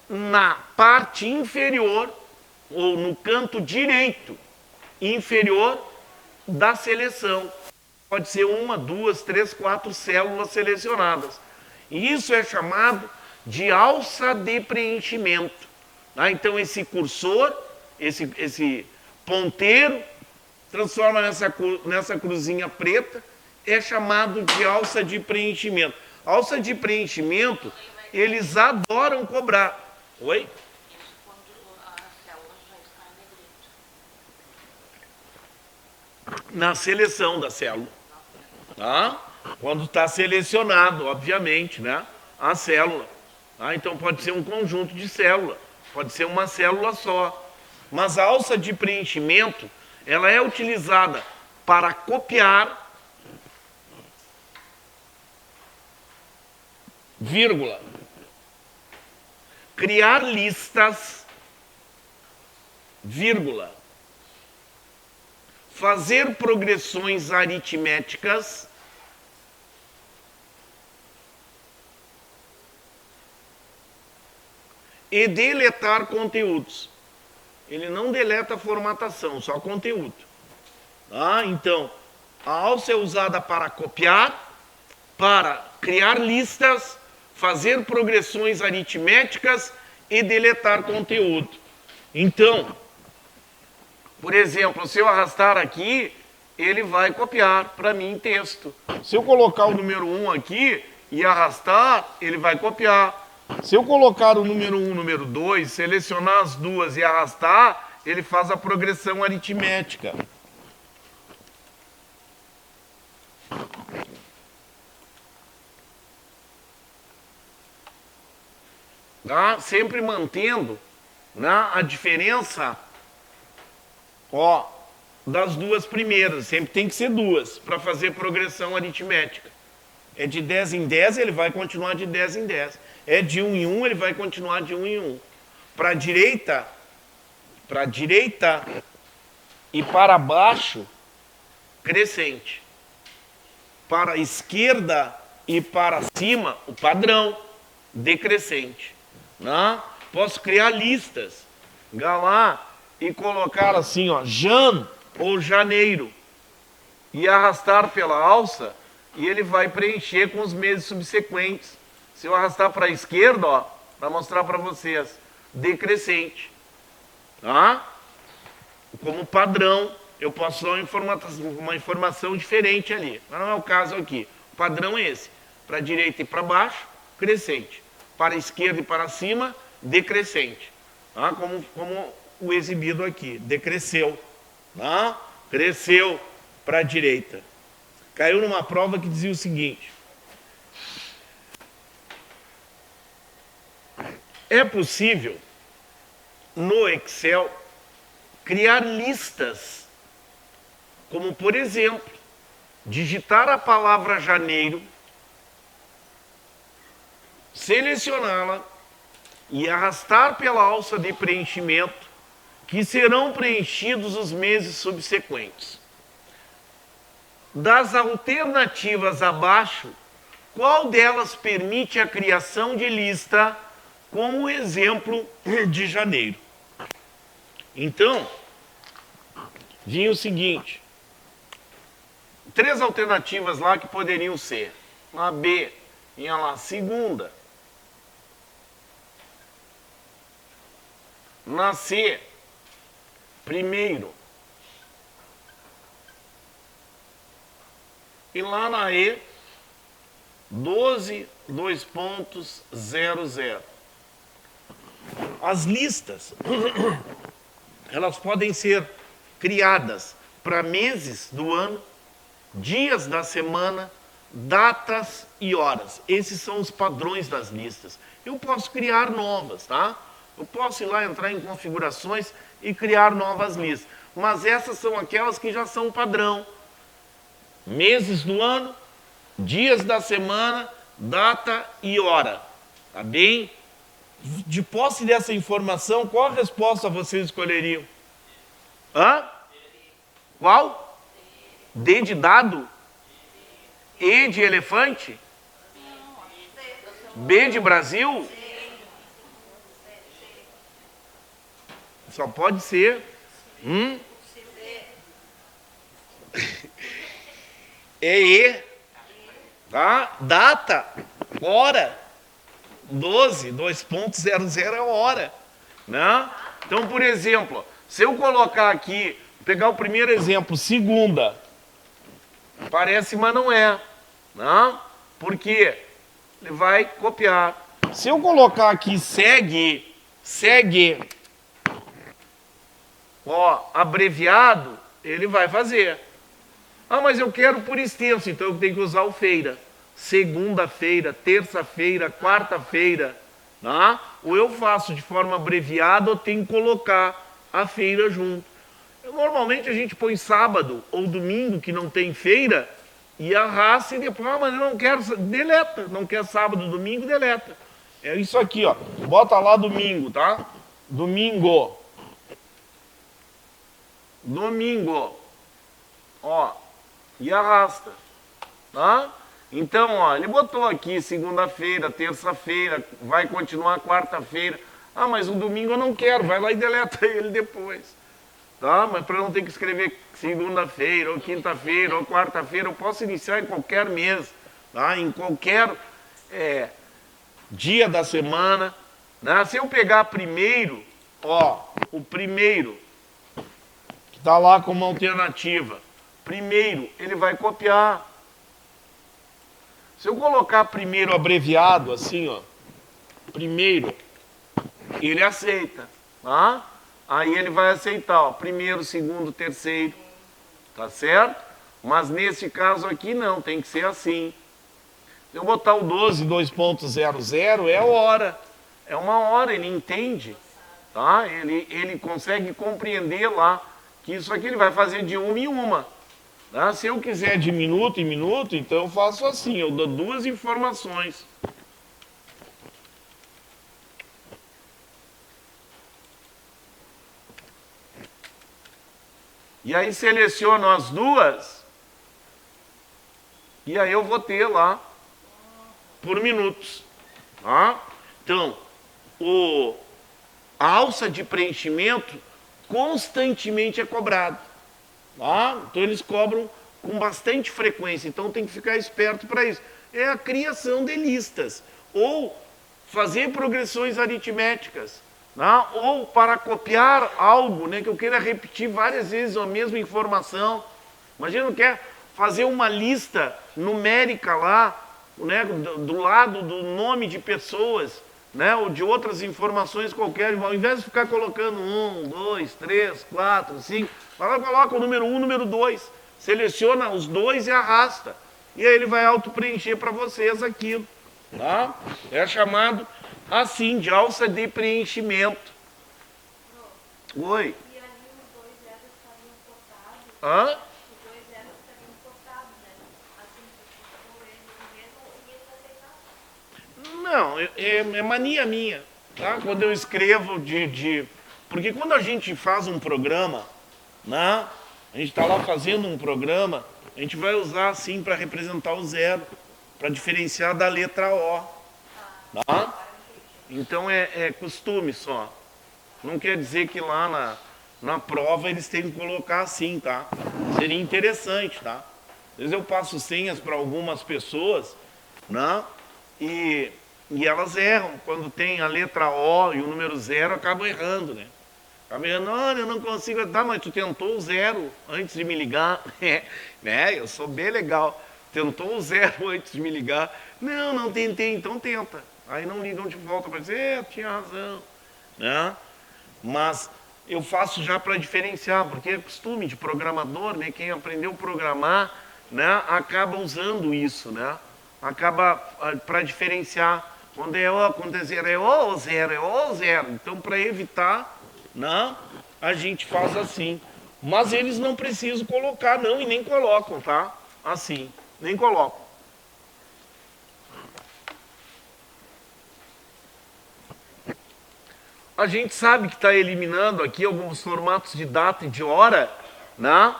[SPEAKER 1] na parte inferior ou no canto direito inferior da seleção. Pode ser 1, 2, 3, 4 células selecionadas. E isso é chamado de alça de preenchimento. Então esse cursor, esse ponteiro, transforma nessa cruzinha preta, é chamado de alça de preenchimento. Alça de preenchimento, eles adoram cobrar. Oi?
[SPEAKER 3] Isso quando a célula já está em negrito.
[SPEAKER 1] Na seleção da célula. Tá? Quando está selecionado, obviamente, né? A célula. Tá? Então pode ser um conjunto de células, pode ser uma célula só. Mas a alça de preenchimento, ela é utilizada para copiar, vírgula, criar listas, vírgula, fazer progressões aritméticas, e deletar conteúdos. Ele não deleta a formatação, só conteúdo. Tá? Então, a alça é usada para copiar, para criar listas, fazer progressões aritméticas e deletar conteúdo. Então, por exemplo, se eu arrastar aqui, ele vai copiar para mim texto. Se eu colocar o número 1 aqui e arrastar, ele vai copiar. Se eu colocar o número 1, número 2, selecionar as duas e arrastar, ele faz a progressão aritmética. Tá? Sempre mantendo, né, a diferença, ó, das duas primeiras. Sempre tem que ser duas para fazer progressão aritmética. É de 10 em 10, ele vai continuar de 10 em 10. É de 1 em 1, ele vai continuar de 1 em 1. Para a direita e para baixo, crescente. Para a esquerda e para cima, o padrão, decrescente. Né? Posso criar listas, galar e colocar assim, ó, Jan ou janeiro, e arrastar pela alça, e ele vai preencher com os meses subsequentes. Se eu arrastar para a esquerda, ó, para mostrar para vocês, decrescente. Tá? Como padrão, eu posso dar uma informação diferente ali. Mas não é o caso aqui. O padrão é esse. Para a direita e para baixo, crescente. Para a esquerda e para cima, decrescente. Tá? Como o exibido aqui. Decresceu. Tá? Cresceu para a direita. Caiu numa prova que dizia o seguinte: é possível, no Excel, criar listas, como, por exemplo, digitar a palavra janeiro, selecioná-la e arrastar pela alça de preenchimento, que serão preenchidos os meses subsequentes. Das alternativas abaixo, qual delas permite a criação de lista, como exemplo de janeiro? Então, vinha o seguinte: 3 alternativas lá que poderiam ser. Na B, vinha lá segunda. Na C, primeiro. E lá na E, 12:00. As listas, elas podem ser criadas para meses do ano, dias da semana, datas e horas. Esses são os padrões das listas. Eu posso criar novas, tá? Eu posso ir lá, entrar em configurações e criar novas listas. Mas essas são aquelas que já são padrão. Meses do ano, dias da semana, data e hora. Tá bem? De posse dessa informação, qual a resposta vocês escolheriam? Hã? Qual? D de dado? E de elefante? B de Brasil? Só pode ser. É E. Tá? Data. Hora. 12, 2.00 é hora. Né? Então, por exemplo, se eu colocar aqui, pegar o primeiro exemplo, segunda. Parece, mas não é. Né? Por quê? Ele vai copiar. Se eu colocar aqui segue, ó, abreviado, ele vai fazer. Ah, mas eu quero por extenso, então eu tenho que usar o feira. Segunda-feira, terça-feira, quarta-feira. Tá? Ou eu faço de forma abreviada ou tenho que colocar a feira junto. Normalmente a gente põe sábado ou domingo que não tem feira e arrasta e depois, mas eu não quero, deleta. Não quer sábado, domingo, deleta. É isso aqui, ó. Bota lá domingo, tá? Domingo. Ó. E arrasta. Tá? Então, ó, ele botou aqui segunda-feira, terça-feira, vai continuar quarta-feira. Ah, mas o domingo eu não quero, vai lá e deleta ele depois. Tá? Mas para não ter que escrever segunda-feira, ou quinta-feira, ou quarta-feira, eu posso iniciar em qualquer mês, tá? Em qualquer dia da semana. Né? Se eu pegar primeiro, ó, o primeiro, que está lá como alternativa, primeiro, ele vai copiar. Se eu colocar primeiro abreviado, assim, ó, primeiro, ele aceita, tá? Aí ele vai aceitar, ó, primeiro, segundo, terceiro, tá certo? Mas nesse caso aqui não, tem que ser assim. Se eu botar o 12, 2.00, é hora, é uma hora, ele entende, tá? Ele consegue compreender lá que isso aqui ele vai fazer de uma em uma. Tá? Se eu quiser de minuto em minuto, então eu faço assim, eu dou duas informações. E aí seleciono as duas, e aí eu vou ter lá por minutos. Tá? Então, a alça de preenchimento constantemente é cobrado. Tá? Então eles cobram com bastante frequência, então tem que ficar esperto para isso. É a criação de listas, ou fazer progressões aritméticas, tá? Ou para copiar algo, né, que eu queira repetir várias vezes a mesma informação. Imagina, quer fazer uma lista numérica lá, né, do lado do nome de pessoas, né, ou de outras informações qualquer, ao invés de ficar colocando 1, 2, 3, 4, 5, coloca o número 1, número 2, seleciona os dois e arrasta. E aí ele vai auto-preencher para vocês aquilo. Tá? É chamado assim, de alça de preenchimento. Oi.
[SPEAKER 3] E ali os 2 zeros estariam cortados.
[SPEAKER 1] Hã?
[SPEAKER 3] Os 2 zeros estariam cortados, né? Assim, se for ele mesmo, ninguém vai aceitar.
[SPEAKER 1] Não, é mania minha. Tá? Quando eu escrevo Porque quando a gente faz um programa, né? A gente está lá fazendo um programa, a gente vai usar assim para representar o zero, para diferenciar da letra O. Tá? Então é costume só. Não quer dizer que lá na prova eles têm que colocar assim, tá? Seria interessante, tá? Às vezes eu passo senhas para algumas pessoas, né? E elas erram. Quando tem a letra O e o número 0, acabam errando, né? Acabam errando, olha, eu não consigo... Tá, mas tu tentou o 0 antes de me ligar. Né? Eu sou bem legal. Tentou o 0 antes de me ligar. Não tentei, então tenta. Aí não ligam de volta para dizer, tinha razão. Né? Mas eu faço já para diferenciar, porque é costume de programador, né? Quem aprendeu a programar, né? Acaba usando isso, né? Acaba para diferenciar quando é O, quando é 0 é O ou 0, é O ou 0. Então, para evitar, né? A gente faz assim. Mas eles não precisam colocar, não, e nem colocam, tá? Assim, nem colocam. a gente sabe que está eliminando aqui alguns formatos de data e de hora, né?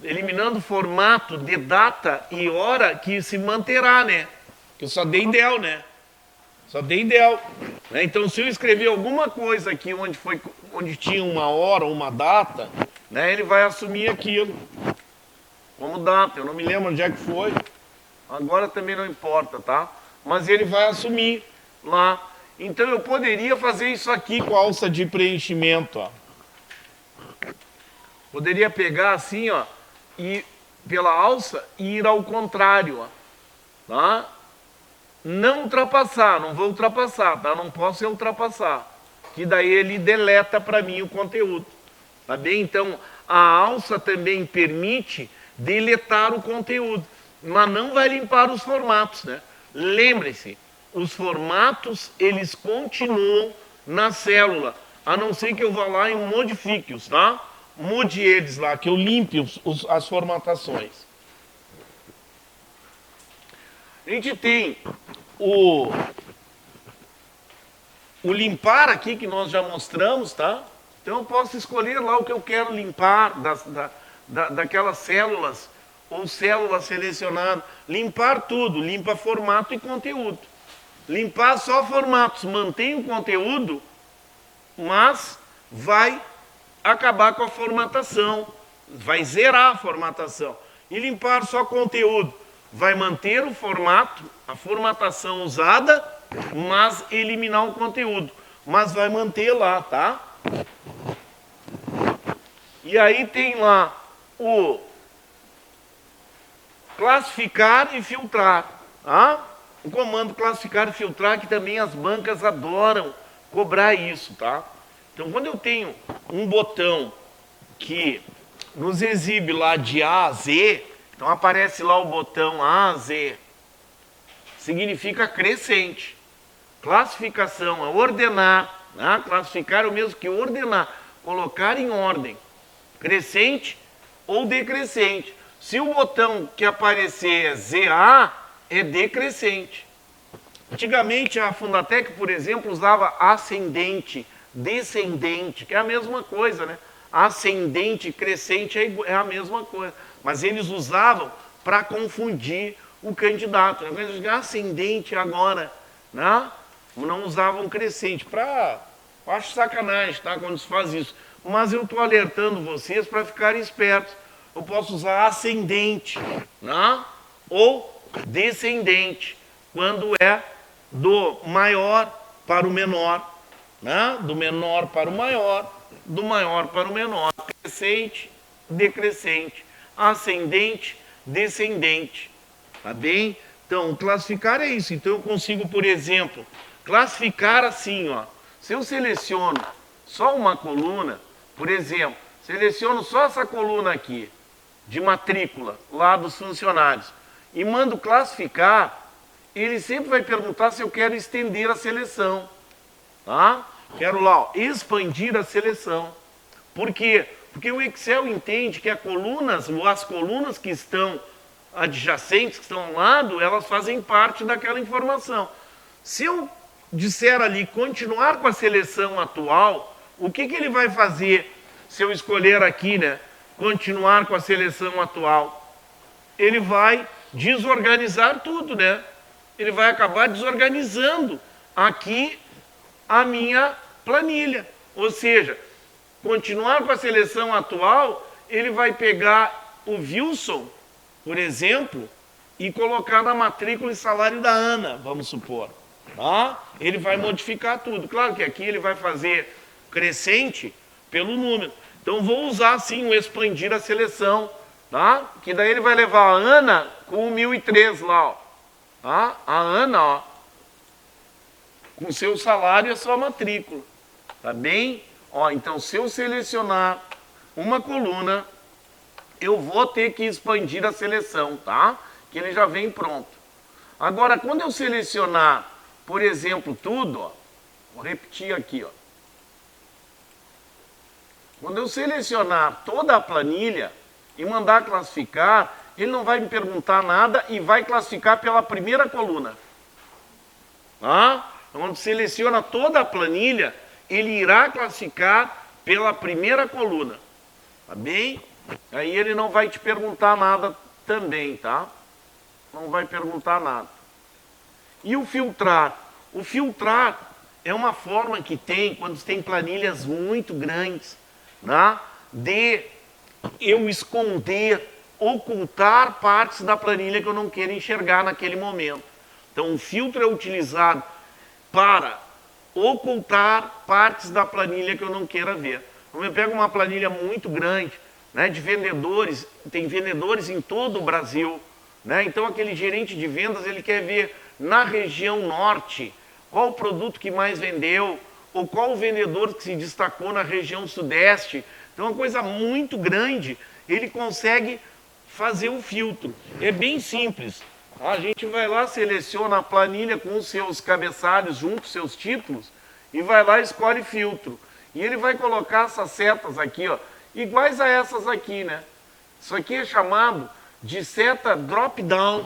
[SPEAKER 1] Eliminando o formato de data e hora que se manterá, né? Que eu só dei del, né? Só dei del. Né? Então, se eu escrever alguma coisa aqui onde tinha uma hora ou uma data, né, ele vai assumir aquilo como data. Eu não me lembro onde é que foi. Agora também não importa, tá? Mas ele vai assumir lá. Então, eu poderia fazer isso aqui com a alça de preenchimento, ó. Poderia pegar assim, ó, e pela alça e ir ao contrário, ó, tá? Não ultrapassar, não vou ultrapassar, tá? Não posso ultrapassar, que daí ele deleta para mim o conteúdo, tá bem? Então, a alça também permite deletar o conteúdo, mas não vai limpar os formatos, né? Lembre-se, os formatos, eles continuam na célula, a não ser que eu vá lá e modifique-os, tá? Mude eles lá, que eu limpe as formatações. A gente tem o limpar aqui, que nós já mostramos, tá? Então eu posso escolher lá o que eu quero limpar daquelas células, ou células selecionadas. Limpar tudo, limpa formato e conteúdo. Limpar só formatos, mantém o conteúdo, mas vai acabar com a formatação, vai zerar a formatação. E limpar só conteúdo, vai manter o formato, a formatação usada, mas eliminar o conteúdo. Mas vai manter lá, tá? E aí tem lá o classificar e filtrar, tá? O comando classificar e filtrar, que também as bancas adoram cobrar isso, tá? Então, quando eu tenho um botão que nos exibe lá de A a Z, então aparece lá o botão A a Z, significa crescente. Classificação é ordenar, né? Classificar é o mesmo que ordenar, colocar em ordem, crescente ou decrescente. Se o botão que aparecer é ZA, é decrescente. Antigamente a Fundatec, por exemplo, usava ascendente, descendente, que é a mesma coisa, né? Ascendente e crescente é a mesma coisa. Mas eles usavam para confundir o candidato. Né? Ascendente agora, né? Não usavam crescente. Acho sacanagem, tá? Quando se faz isso. Mas eu estou alertando vocês para ficarem espertos. Eu posso usar ascendente, né? Ou descendente, quando é do maior para o menor, né? Do menor para o maior, do maior para o menor, crescente, decrescente, ascendente, descendente, tá bem? Então, classificar é isso. Então, eu consigo, por exemplo, classificar assim, ó. Se eu seleciono só uma coluna, por exemplo, seleciono só essa coluna aqui, de matrícula, lá dos funcionários, e mando classificar, ele sempre vai perguntar se eu quero estender a seleção, tá? Quero lá, ó, expandir a seleção. Por quê? Porque o Excel entende que as colunas que estão adjacentes, que estão ao lado, elas fazem parte daquela informação. Se eu disser ali continuar com a seleção atual, o que ele vai fazer se eu escolher aqui, né? Continuar com a seleção atual? Ele vai desorganizar tudo, né? Ele vai acabar desorganizando aqui a minha planilha. Ou seja, continuar com a seleção atual, ele vai pegar o Wilson, por exemplo, e colocar na matrícula e salário da Ana, vamos supor. Tá? Ele vai modificar tudo. Claro que aqui ele vai fazer crescente pelo número. Então vou usar sim o expandir a seleção, tá? Que daí ele vai levar a Ana com o 1003 lá, ó. Tá? A Ana, ó, com seu salário e a sua matrícula. Tá bem? Ó, então se eu selecionar uma coluna, eu vou ter que expandir a seleção, tá? Que ele já vem pronto. Agora, quando eu selecionar, por exemplo, tudo, ó, vou repetir aqui, ó. Quando eu selecionar toda a planilha e mandar classificar, ele não vai me perguntar nada e vai classificar pela primeira coluna. Tá? Quando seleciona toda a planilha,
[SPEAKER 4] ele irá classificar pela primeira coluna, tá bem? Aí ele não vai te perguntar nada também, tá? Não vai perguntar nada. E o filtrar? O filtrar é uma forma que tem, quando tem planilhas muito grandes, né, de eu esconder, ocultar partes da planilha que eu não quero enxergar naquele momento. Então, o filtro é utilizado para ocultar partes da planilha que eu não queira ver. Então, eu pego uma planilha muito grande, né, de vendedores, tem vendedores em todo o Brasil, né? Então, aquele gerente de vendas, ele quer ver na região norte qual o produto que mais vendeu, ou qual o vendedor que se destacou na região sudeste. Então, é uma coisa muito grande, ele consegue fazer o filtro. É bem simples. A gente vai lá, seleciona a planilha com os seus cabeçalhos junto, seus títulos, e vai lá e escolhe filtro. E ele vai colocar essas setas aqui, ó, iguais a essas aqui, né? Isso aqui é chamado de seta drop-down,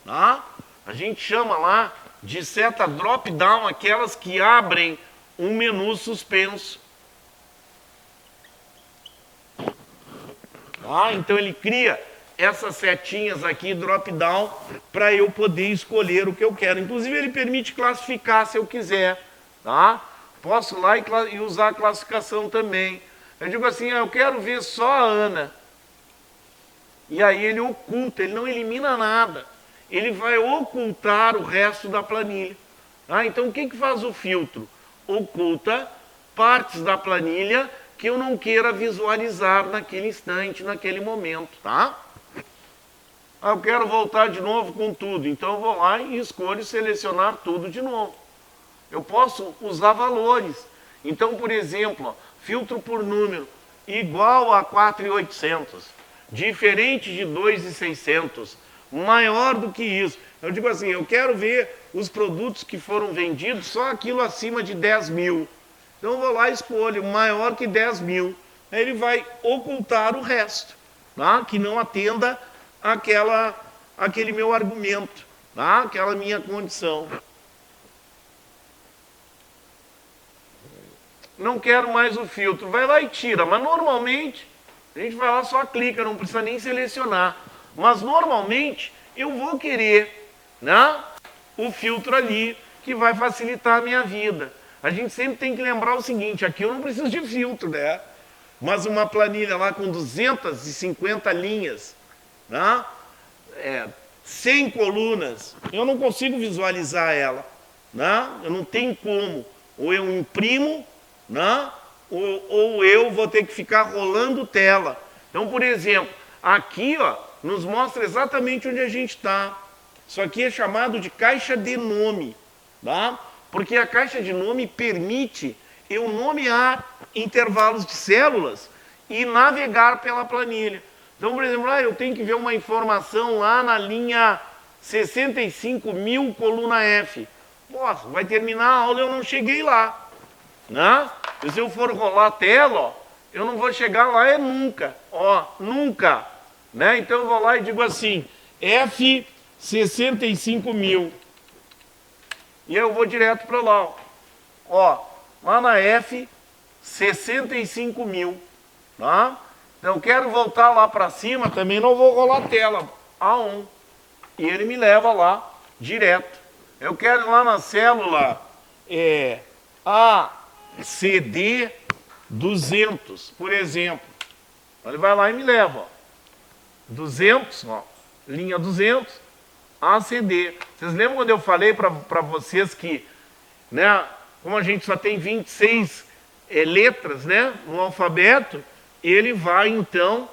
[SPEAKER 4] tá? A gente chama lá de seta drop-down, aquelas que abrem um menu suspenso. Ah, então ele cria essas setinhas aqui, drop-down, para eu poder escolher o que eu quero. Inclusive ele permite classificar se eu quiser, tá? Posso ir lá e usar a classificação também. Eu digo assim, eu quero ver só a Ana. E aí ele oculta, ele não elimina nada. Ele vai ocultar o resto da planilha. Ah, então o que faz o filtro? Oculta partes da planilha que eu não queira visualizar naquele instante, naquele momento, tá? Ah, eu quero voltar de novo com tudo, então eu vou lá e escolho selecionar tudo de novo. Eu posso usar valores. Então, por exemplo, ó, filtro por número igual a 4.800, diferente de 2.600, maior do que isso. Eu digo assim, eu quero ver os produtos que foram vendidos, só aquilo acima de 10 mil. Então eu vou lá e escolho maior que 10 mil. Aí ele vai ocultar o resto, tá? Que não atenda aquele meu argumento, tá? Aquela minha condição. Não quero mais o filtro, vai lá e tira, mas normalmente a gente vai lá só clica, não precisa nem selecionar. Mas normalmente eu vou querer, né, o filtro ali que vai facilitar a minha vida. A gente sempre tem que lembrar o seguinte, aqui eu não preciso de filtro, né? Mas uma planilha lá com 250 linhas, né, 100 colunas, eu não consigo visualizar ela, né? Eu não tenho como. Ou eu imprimo, né? Ou eu vou ter que ficar rolando tela. Então, por exemplo, aqui ó, nos mostra exatamente onde a gente está. Isso aqui é chamado de caixa de nome, tá? Porque a caixa de nome permite eu nomear intervalos de células e navegar pela planilha. Então, por exemplo, eu tenho que ver uma informação lá na linha 65.000, coluna F. Nossa, vai terminar a aula e eu não cheguei lá, né? E se eu for rolar a tela, ó, eu não vou chegar lá nunca, ó, nunca, né? Então eu vou lá e digo assim, F 65.000. E eu vou direto para lá, ó, lá na F 65.000, tá? Então eu quero voltar lá para cima, também não vou rolar a tela, A1. E ele me leva lá direto. Eu quero ir lá na célula ACD 200, por exemplo. Ele vai lá e me leva, ó. 200, ó, linha 200, ACD. Vocês lembram quando eu falei para vocês que, né, como a gente só tem 26 letras, né, no alfabeto, ele vai então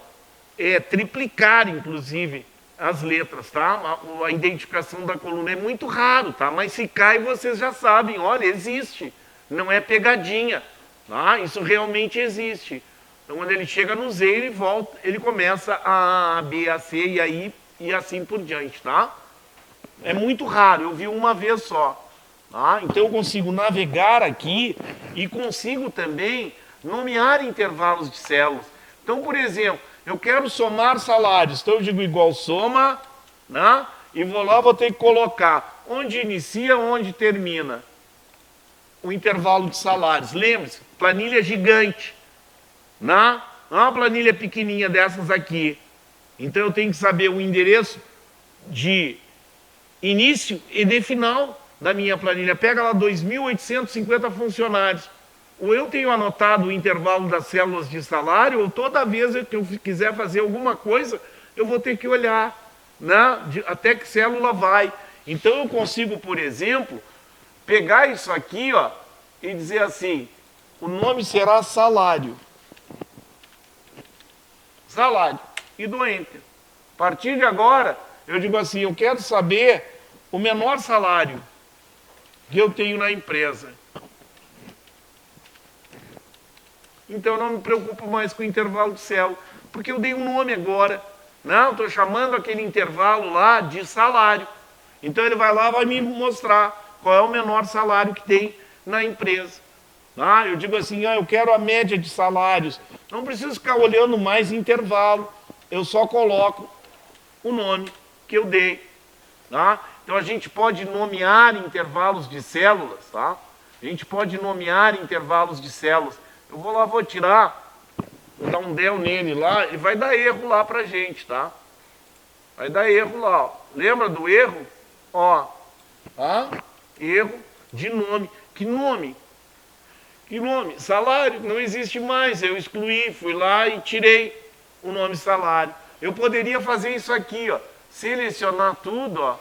[SPEAKER 4] triplicar, inclusive, as letras, tá? A identificação da coluna é muito raro, tá? Mas se cai, vocês já sabem, olha, existe. Não é pegadinha, tá? Isso realmente existe. Então, quando ele chega no Z, ele volta, ele começa a B, A, C e aí e assim por diante, tá? É muito raro, eu vi uma vez só. Tá? Então, eu consigo navegar aqui e consigo também nomear intervalos de células. Então, por exemplo, eu quero somar salários, então eu digo igual soma, né? E vou lá, vou ter que colocar onde inicia, onde termina. o intervalo de salários. Lembre-se, planilha gigante. Não é uma planilha pequenininha dessas aqui. Então eu tenho que saber o endereço de início e de final da minha planilha. Pega lá 2.850 funcionários. Ou eu tenho anotado o intervalo das células de salário, ou toda vez que eu quiser fazer alguma coisa, eu vou ter que olhar, né, até que célula vai. Então eu consigo, por exemplo, pegar isso aqui, ó, e dizer assim, o nome será salário. Salário. E do Enter. A partir de agora, eu digo assim, eu quero saber o menor salário que eu tenho na empresa. Então eu não me preocupo mais com o intervalo de célula, porque eu dei um nome agora. Não, estou chamando aquele intervalo lá de salário. Então ele vai lá e vai me mostrar qual é o menor salário que tem na empresa. Ah, eu digo assim, eu quero a média de salários. Não preciso ficar olhando mais intervalo. Eu só coloco o nome que eu dei. Tá? Então a gente pode nomear intervalos de células. Tá? A gente pode nomear intervalos de células. Eu vou lá, vou tirar, vou dar um del nele lá, e vai dar erro lá pra gente, tá? Vai dar erro lá, ó. Lembra do erro? Ó, tá? Erro de nome. Que nome? Que nome? Salário, não existe mais. Eu excluí, fui lá e tirei o nome salário. Eu poderia fazer isso aqui, ó. Selecionar tudo, ó.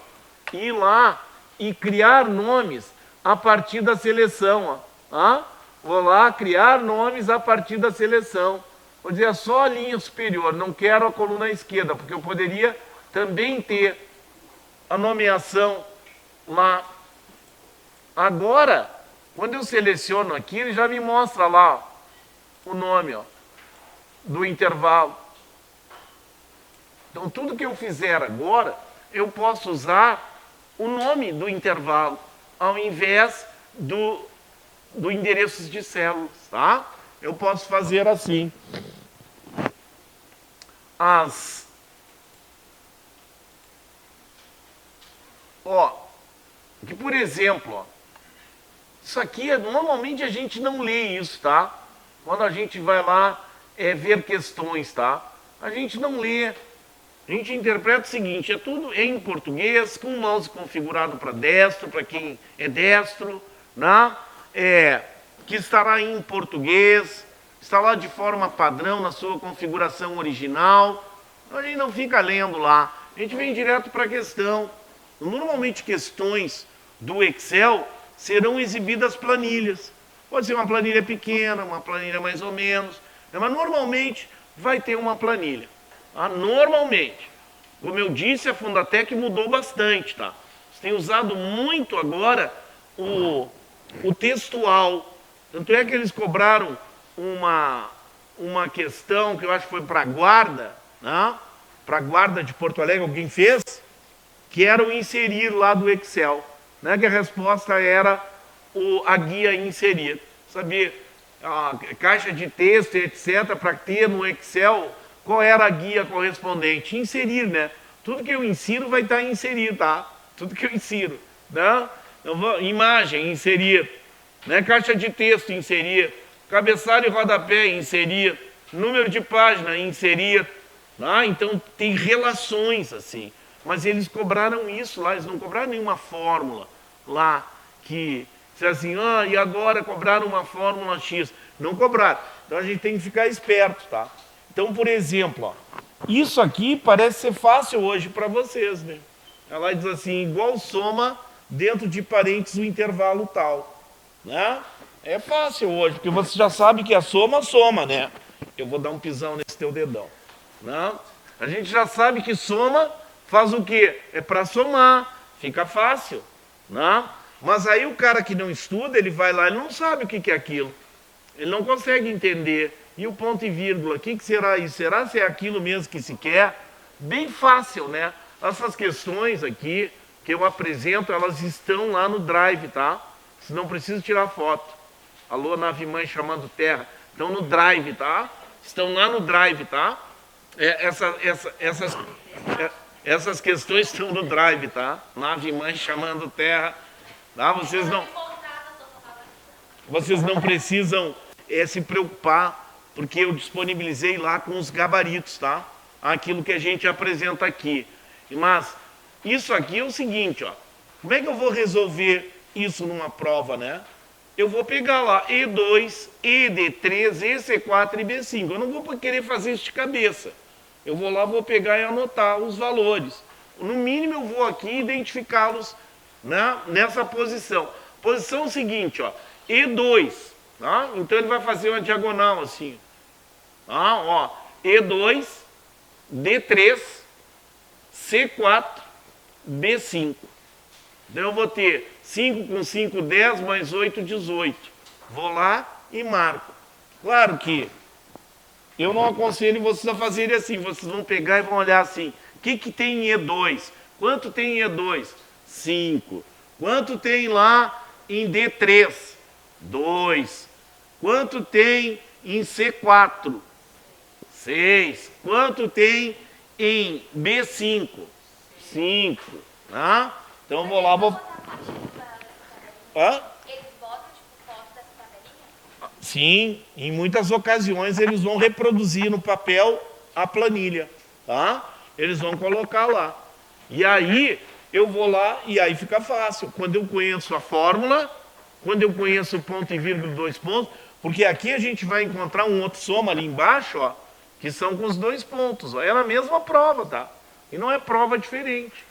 [SPEAKER 4] Ir lá e criar nomes a partir da seleção, ó. Tá? Vou lá criar nomes a partir da seleção. Vou dizer só a linha superior, não quero a coluna esquerda, porque eu poderia também ter a nomeação lá. Agora, quando eu seleciono aqui, ele já me mostra lá ó, o nome ó, do intervalo. Então, tudo que eu fizer agora, eu posso usar o nome do intervalo, ao invés do endereços de células, tá? Eu posso fazer assim. Que por exemplo, ó, isso aqui, normalmente a gente não lê isso, tá? Quando a gente vai lá ver questões, tá? A gente não lê. A gente interpreta o seguinte, é tudo em português, com o mouse configurado para destro, para quem é destro, né? Que estará em português, está lá de forma padrão na sua configuração original. A gente não fica lendo lá, a gente vem direto para a questão. Normalmente questões do Excel serão exibidas planilhas. Pode ser uma planilha pequena, uma planilha mais ou menos, mas normalmente vai ter uma planilha. Tá? Normalmente. Como eu disse, a Fundatec mudou bastante. Tá? Você tem usado muito agora o textual. Tanto é que eles cobraram uma questão que eu acho que foi para a guarda, né? Para a guarda de Porto Alegre, alguém fez, que era o inserir lá do Excel. Né? Que a resposta era a guia inserir. Saber a caixa de texto, etc., para ter no Excel qual era a guia correspondente. Inserir, né? Tudo que eu insiro vai estar inserido, tá? Tudo que eu insiro. Né? Imagem, inserir. Né? Caixa de texto, inserir. Cabeçalho e rodapé, inserir. Número de página, inserir. Ah, então tem relações assim. Mas eles cobraram isso lá, eles não cobraram nenhuma fórmula lá que diz assim, e agora cobraram uma fórmula X. Não cobraram. Então a gente tem que ficar esperto, tá? Então, por exemplo, ó, isso aqui parece ser fácil hoje para vocês, né? Ela diz assim, igual soma dentro de parênteses o intervalo tal. Né? É fácil hoje, porque você já sabe que a soma, soma, né? Eu vou dar um pisão nesse teu dedão. Né? A gente já sabe que soma faz o quê? É para somar, fica fácil. Né? Mas aí o cara que não estuda, ele vai lá, ele não sabe o que é aquilo. Ele não consegue entender. E o ponto e vírgula, o que será isso? Será se é aquilo mesmo que se quer? Bem fácil, né? Essas questões aqui que eu apresento, elas estão lá no Drive, tá? Você não precisa tirar foto. Alô, nave mãe chamando terra. Estão no Drive, tá? Estão lá no Drive, tá? Essas questões estão no Drive, tá? Nave mãe chamando terra. Tá? Vocês não... Vocês não precisam se preocupar, porque eu disponibilizei lá com os gabaritos, tá? Aquilo que a gente apresenta aqui. Mas isso aqui é o seguinte, ó. Como é que eu vou resolver isso numa prova, né? Eu vou pegar lá E2, ED3, EC4 e B5. Eu não vou querer fazer isso de cabeça. Eu vou lá, vou pegar e anotar os valores. No mínimo eu vou aqui identificá-los, né, nessa posição. Posição seguinte, ó, E2, tá? Então ele vai fazer uma diagonal assim. Tá? Ó, E2, D3, C4, B5. Então eu vou ter 5 com 5, 10, mais 8, 18. Vou lá e marco. Claro que eu não aconselho vocês a fazerem assim. Vocês vão pegar e vão olhar assim. O que tem em E2? Quanto tem em E2? 5. Quanto tem lá em D3? 2. Quanto tem em C4? 6. Quanto tem em B5? 5. Tá? Então eu vou lá, vou... Hã?
[SPEAKER 3] Eles botam, tipo, foto dessa tabelinha?
[SPEAKER 4] Sim, em muitas ocasiões eles vão reproduzir no papel a planilha, tá? Eles vão colocar lá. E aí eu vou lá e aí fica fácil. Quando eu conheço a fórmula, quando eu conheço o ponto e vírgula, 2 pontos, porque aqui a gente vai encontrar um outro soma ali embaixo, ó, que são com os 2 pontos. Ó. É na mesma prova, tá? E não é prova diferente,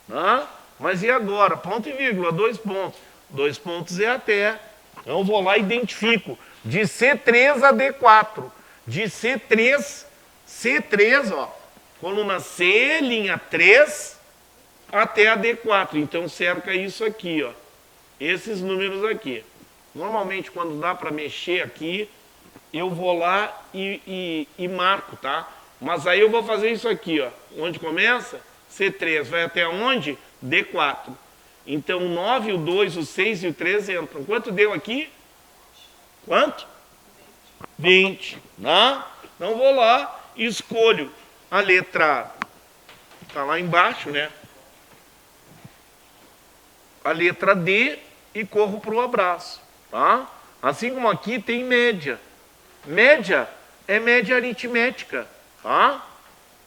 [SPEAKER 4] tá? Mas e agora? Ponto e vírgula, 2 pontos. 2 pontos é até. Então eu vou lá e identifico. De C3 a D4. De C3, ó, coluna C, linha 3, até a D4. Então cerca isso aqui, ó. Esses números aqui. Normalmente quando dá para mexer aqui, eu vou lá e marco, tá? Mas aí eu vou fazer isso aqui, ó. Onde começa? C3. Vai até onde? D4. Então, o 9, o 2, o 6 e o 3 entram. Quanto deu aqui? Quanto? 20. Né? Então, vou lá e escolho a letra... Está lá embaixo, né? A letra D e corro para o abraço. Tá? Assim como aqui tem média. Média é média aritmética. Tá?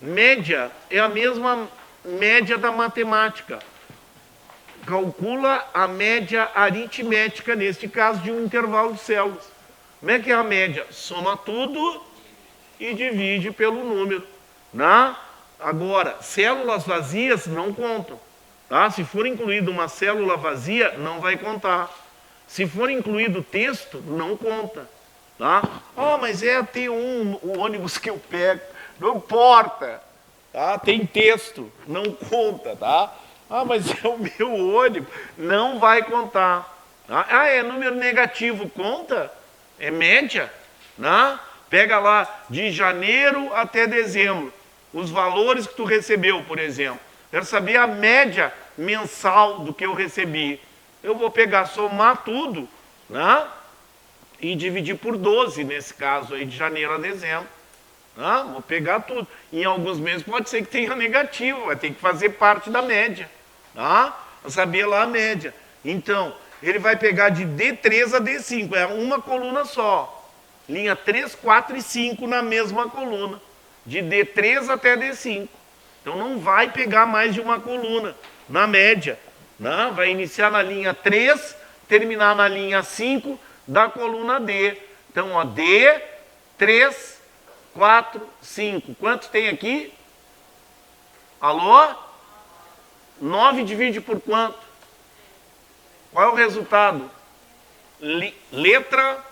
[SPEAKER 4] Média é a mesma média da matemática. Calcula a média aritmética, neste caso, de um intervalo de células. Como é que é a média? Soma tudo e divide pelo número. Né? Agora, células vazias não contam. Tá? Se for incluída uma célula vazia, não vai contar. Se for incluído texto, não conta. Tá? Ah, mas é a T1, o ônibus que eu pego. Não importa. Tá? Tem texto, não conta, tá? Ah, mas é o meu ônibus, não vai contar. Tá? Ah, é número negativo, conta? É média? Né? Pega lá de janeiro até dezembro, os valores que tu recebeu, por exemplo. Quero saber a média mensal do que eu recebi. Eu vou pegar, somar tudo, né? E dividir por 12, nesse caso aí, de janeiro a dezembro. Ah, vou pegar tudo. Em alguns meses pode ser que tenha negativo, vai ter que fazer parte da média. Tá? Vou saber lá a média. Então, ele vai pegar de D3 a D5, é uma coluna só. Linha 3, 4 e 5 na mesma coluna. De D3 até D5. Então não vai pegar mais de uma coluna na média. Né? Vai iniciar na linha 3, terminar na linha 5 da coluna D. Então, ó, D, 3, 4, 5. Quanto tem aqui? Alô? 9 divide por quanto? Qual é o resultado? Letra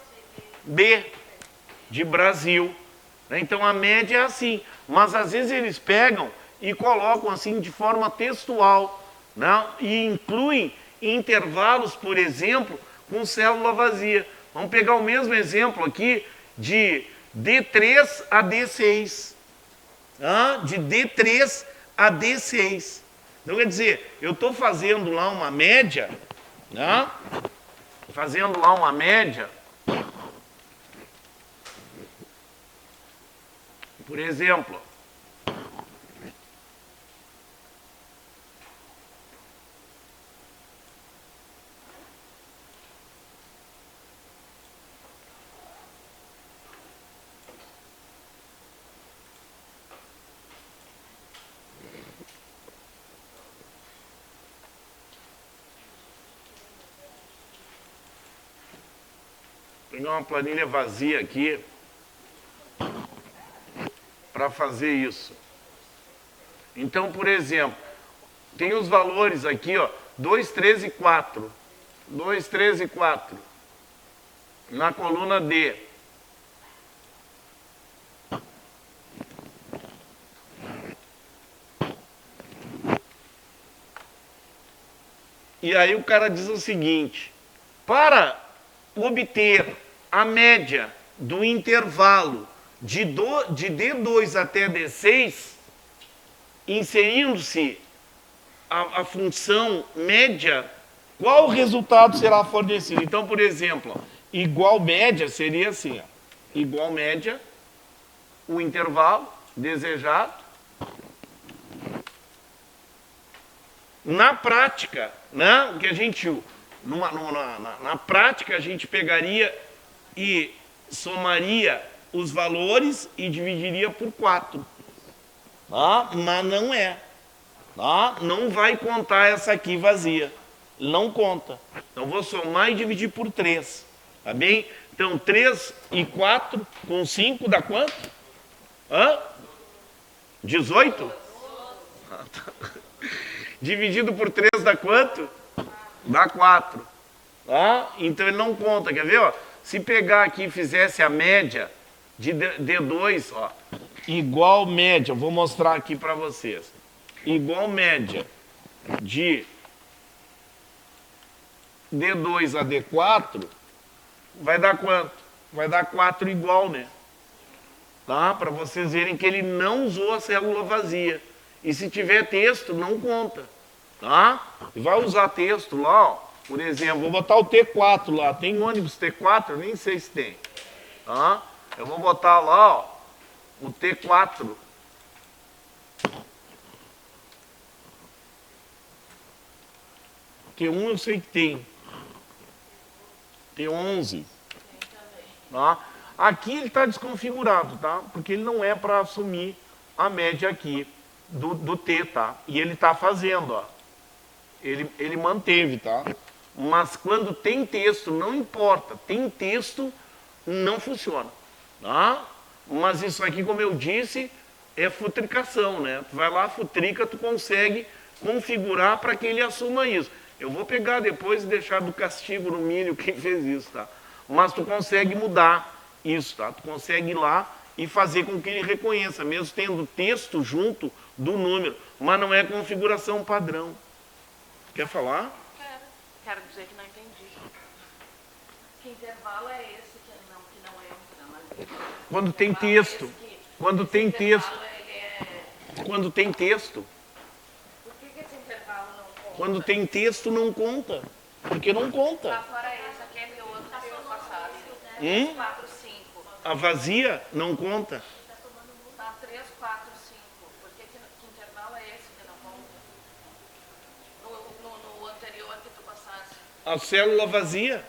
[SPEAKER 4] B, de Brasil. Então a média é assim. Mas às vezes eles pegam e colocam assim de forma textual. Né? E incluem intervalos, por exemplo, com célula vazia. Vamos pegar o mesmo exemplo aqui de D3 a D6. De D3 a D6. Então, quer dizer, eu estou fazendo lá uma média, né? Fazendo lá uma média, por exemplo, pegar uma planilha vazia aqui para fazer isso. Então, por exemplo, tem os valores aqui, ó, 2, 3 e 4. 2, 3 e 4. Na coluna D. E aí o cara diz o seguinte: para obter a média do intervalo de D2 até D6, inserindo-se a função média, qual resultado será fornecido? Então, por exemplo, ó, igual média seria assim, ó, igual média, o intervalo desejado. Na prática, né, o que a gente, na prática, a gente pegaria e somaria os valores e dividiria por 4. Tá? Mas não é. Tá? Não vai contar essa aqui vazia. Não conta. Então, vou somar e dividir por 3. Tá bem? Então, 3 e 4 com 5 dá quanto? 18? Dividido por 3 dá quanto? Dá 4. Tá? Então ele não conta. Quer ver? Ó? Se pegar aqui e fizesse a média de D2, ó, igual média, vou mostrar aqui para vocês. Igual média de D2 a D4, vai dar quanto? Vai dar 4 igual, né? Tá? Para vocês verem que ele não usou a célula vazia. E se tiver texto, não conta. Tá? E vai usar texto lá, ó. Por exemplo, vou botar o T4 lá. Tem ônibus T4? Eu nem sei se tem. Tá? Eu vou botar lá, ó, o T4. T1 eu sei que tem. T11. Tá? Aqui ele está desconfigurado, tá? Porque ele não é para assumir a média aqui do T, tá? E ele está fazendo, ó. Ele manteve, tá? Mas quando tem texto, não importa. Tem texto, não funciona, tá? Mas isso aqui, como eu disse, é futricação, né? Tu vai lá, futrica, tu consegue configurar para que ele assuma isso. Eu vou pegar depois e deixar do castigo no milho quem fez isso, tá? Mas tu consegue mudar isso, tá? Tu consegue ir lá e fazer com que ele reconheça, mesmo tendo texto junto do número, mas não é configuração padrão. Quer falar?
[SPEAKER 5] Quero dizer que não entendi. Que intervalo é esse que não entra?
[SPEAKER 4] Quando tem texto. Quando tem texto. Quando tem texto.
[SPEAKER 5] Por que esse intervalo não conta?
[SPEAKER 4] Quando tem texto, não conta. Porque não conta.
[SPEAKER 5] Tá fora esse, aquele outro que eu passado. 4, 5.
[SPEAKER 4] A vazia não conta.
[SPEAKER 5] Tá 3, 4, 5. Por que intervalo é esse que não conta? No anterior que tu passasse.
[SPEAKER 4] A célula vazia.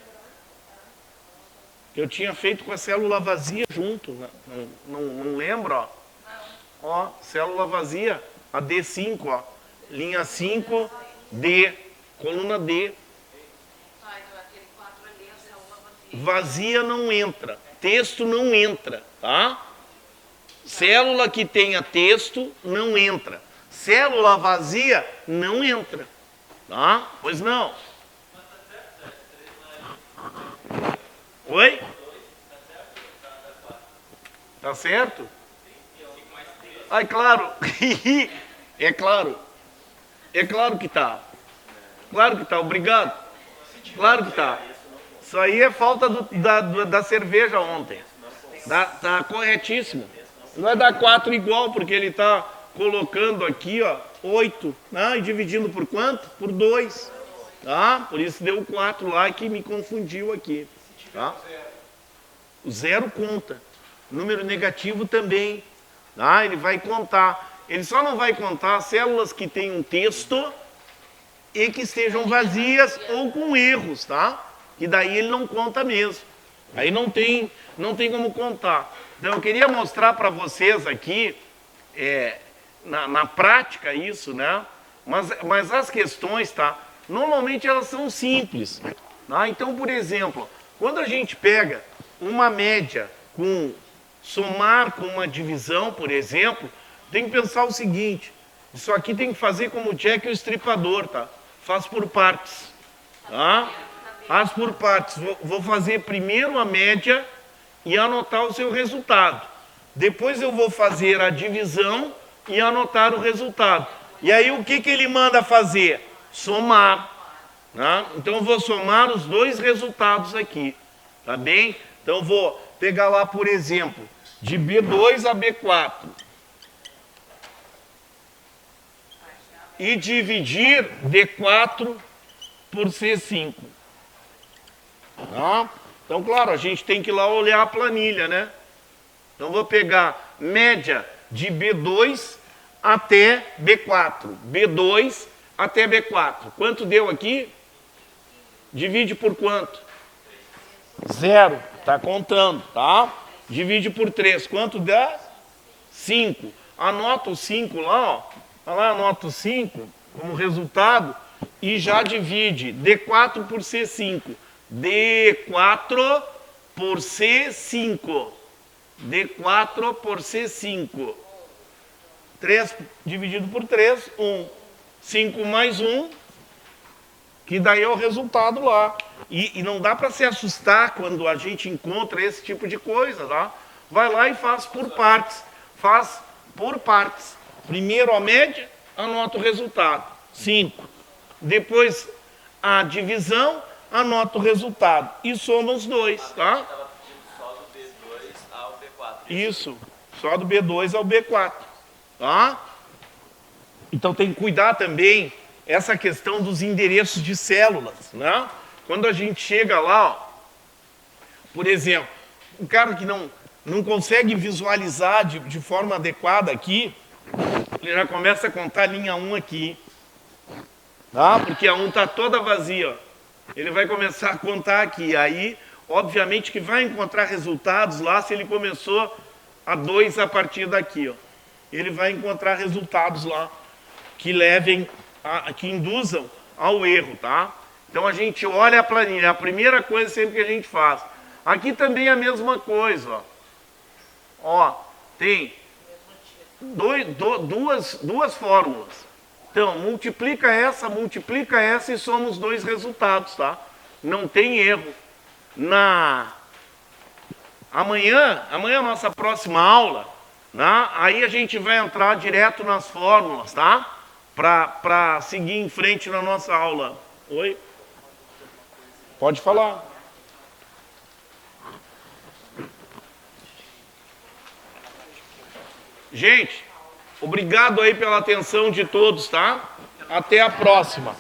[SPEAKER 4] Eu tinha feito com a célula vazia junto. Não lembro, ó. Ó, célula vazia. A D5, ó. Linha 5, D. Coluna D.
[SPEAKER 5] Ah, então aquele 4 ali, a célula vazia.
[SPEAKER 4] Vazia não entra. Texto não entra, tá? Célula que tenha texto não entra. Célula vazia não entra, tá? Pois não. Oi? Tá certo? Ah, é claro. É claro. É claro que tá. Claro que tá, obrigado. Claro que tá. Isso aí é falta da cerveja ontem. Tá corretíssimo. Não vai dar 4 igual, porque ele está colocando aqui, ó, 8. E dividindo por quanto? Por 2. Tá? Por isso deu 4 lá que me confundiu aqui. Tá? O zero conta. Número negativo também. Tá? Ele vai contar. Ele só não vai contar células que tenham texto e que estejam vazias ou com erros, tá? Que daí ele não conta mesmo. Aí não tem como contar. Então eu queria mostrar para vocês aqui, na prática isso, né? Mas as questões, tá? Normalmente elas são simples. Tá? Então, por exemplo, Quando a gente pega uma média com somar com uma divisão, por exemplo, tem que pensar o seguinte, isso aqui tem que fazer como o Jack e o Estripador, tá? Faz por partes, tá? Faz por partes. Vou fazer primeiro a média e anotar o seu resultado. Depois eu vou fazer a divisão e anotar o resultado. E aí o que ele manda fazer? Somar. Tá? Então eu vou somar os dois resultados aqui. Tá bem? Então eu vou pegar lá, por exemplo, de B2 a B4. E dividir D4 por C5. Tá? Então, claro, a gente tem que ir lá olhar a planilha, né? Então, vou pegar média de B2 até B4. B2 até B4. Quanto deu aqui? Divide por quanto? 0. Tá contando, tá? Divide por 3. Quanto dá? 5. Anota o 5 lá, ó. Lá anota o 5 como resultado e já divide D4 por C5. D4 por C5. D4 por C5. 3 dividido por 3, 1. 5 mais 1, que daí é o resultado lá. E não dá para se assustar quando a gente encontra esse tipo de coisa, tá? Vai lá e faz por partes. Faz por partes. Primeiro a média, anota o resultado. 5. Depois a divisão, anota o resultado. E soma os dois, tá?
[SPEAKER 6] Estava pedindo só do B2 ao B4.
[SPEAKER 4] Isso, só do B2 ao B4, tá? Então tem que cuidar também essa questão dos endereços de células, né? Quando a gente chega lá, ó, por exemplo, um cara que não consegue visualizar de forma adequada aqui, ele já começa a contar a linha 1 aqui, tá? Porque a 1 está toda vazia, ó. Ele vai começar a contar aqui, aí obviamente que vai encontrar resultados lá se ele começou a 2 a partir daqui, ó. Ele vai encontrar resultados lá que que induzam ao erro, tá? Então a gente olha a planilha, a primeira coisa sempre que a gente faz. Aqui também é a mesma coisa, ó. Ó, tem duas fórmulas. Então, multiplica essa e soma os dois resultados, tá? Não tem erro. Amanhã é a nossa próxima aula, né? Aí a gente vai entrar direto nas fórmulas, tá? Para seguir em frente na nossa aula. Oi? Pode falar. Gente, obrigado aí pela atenção de todos, tá? Até a próxima.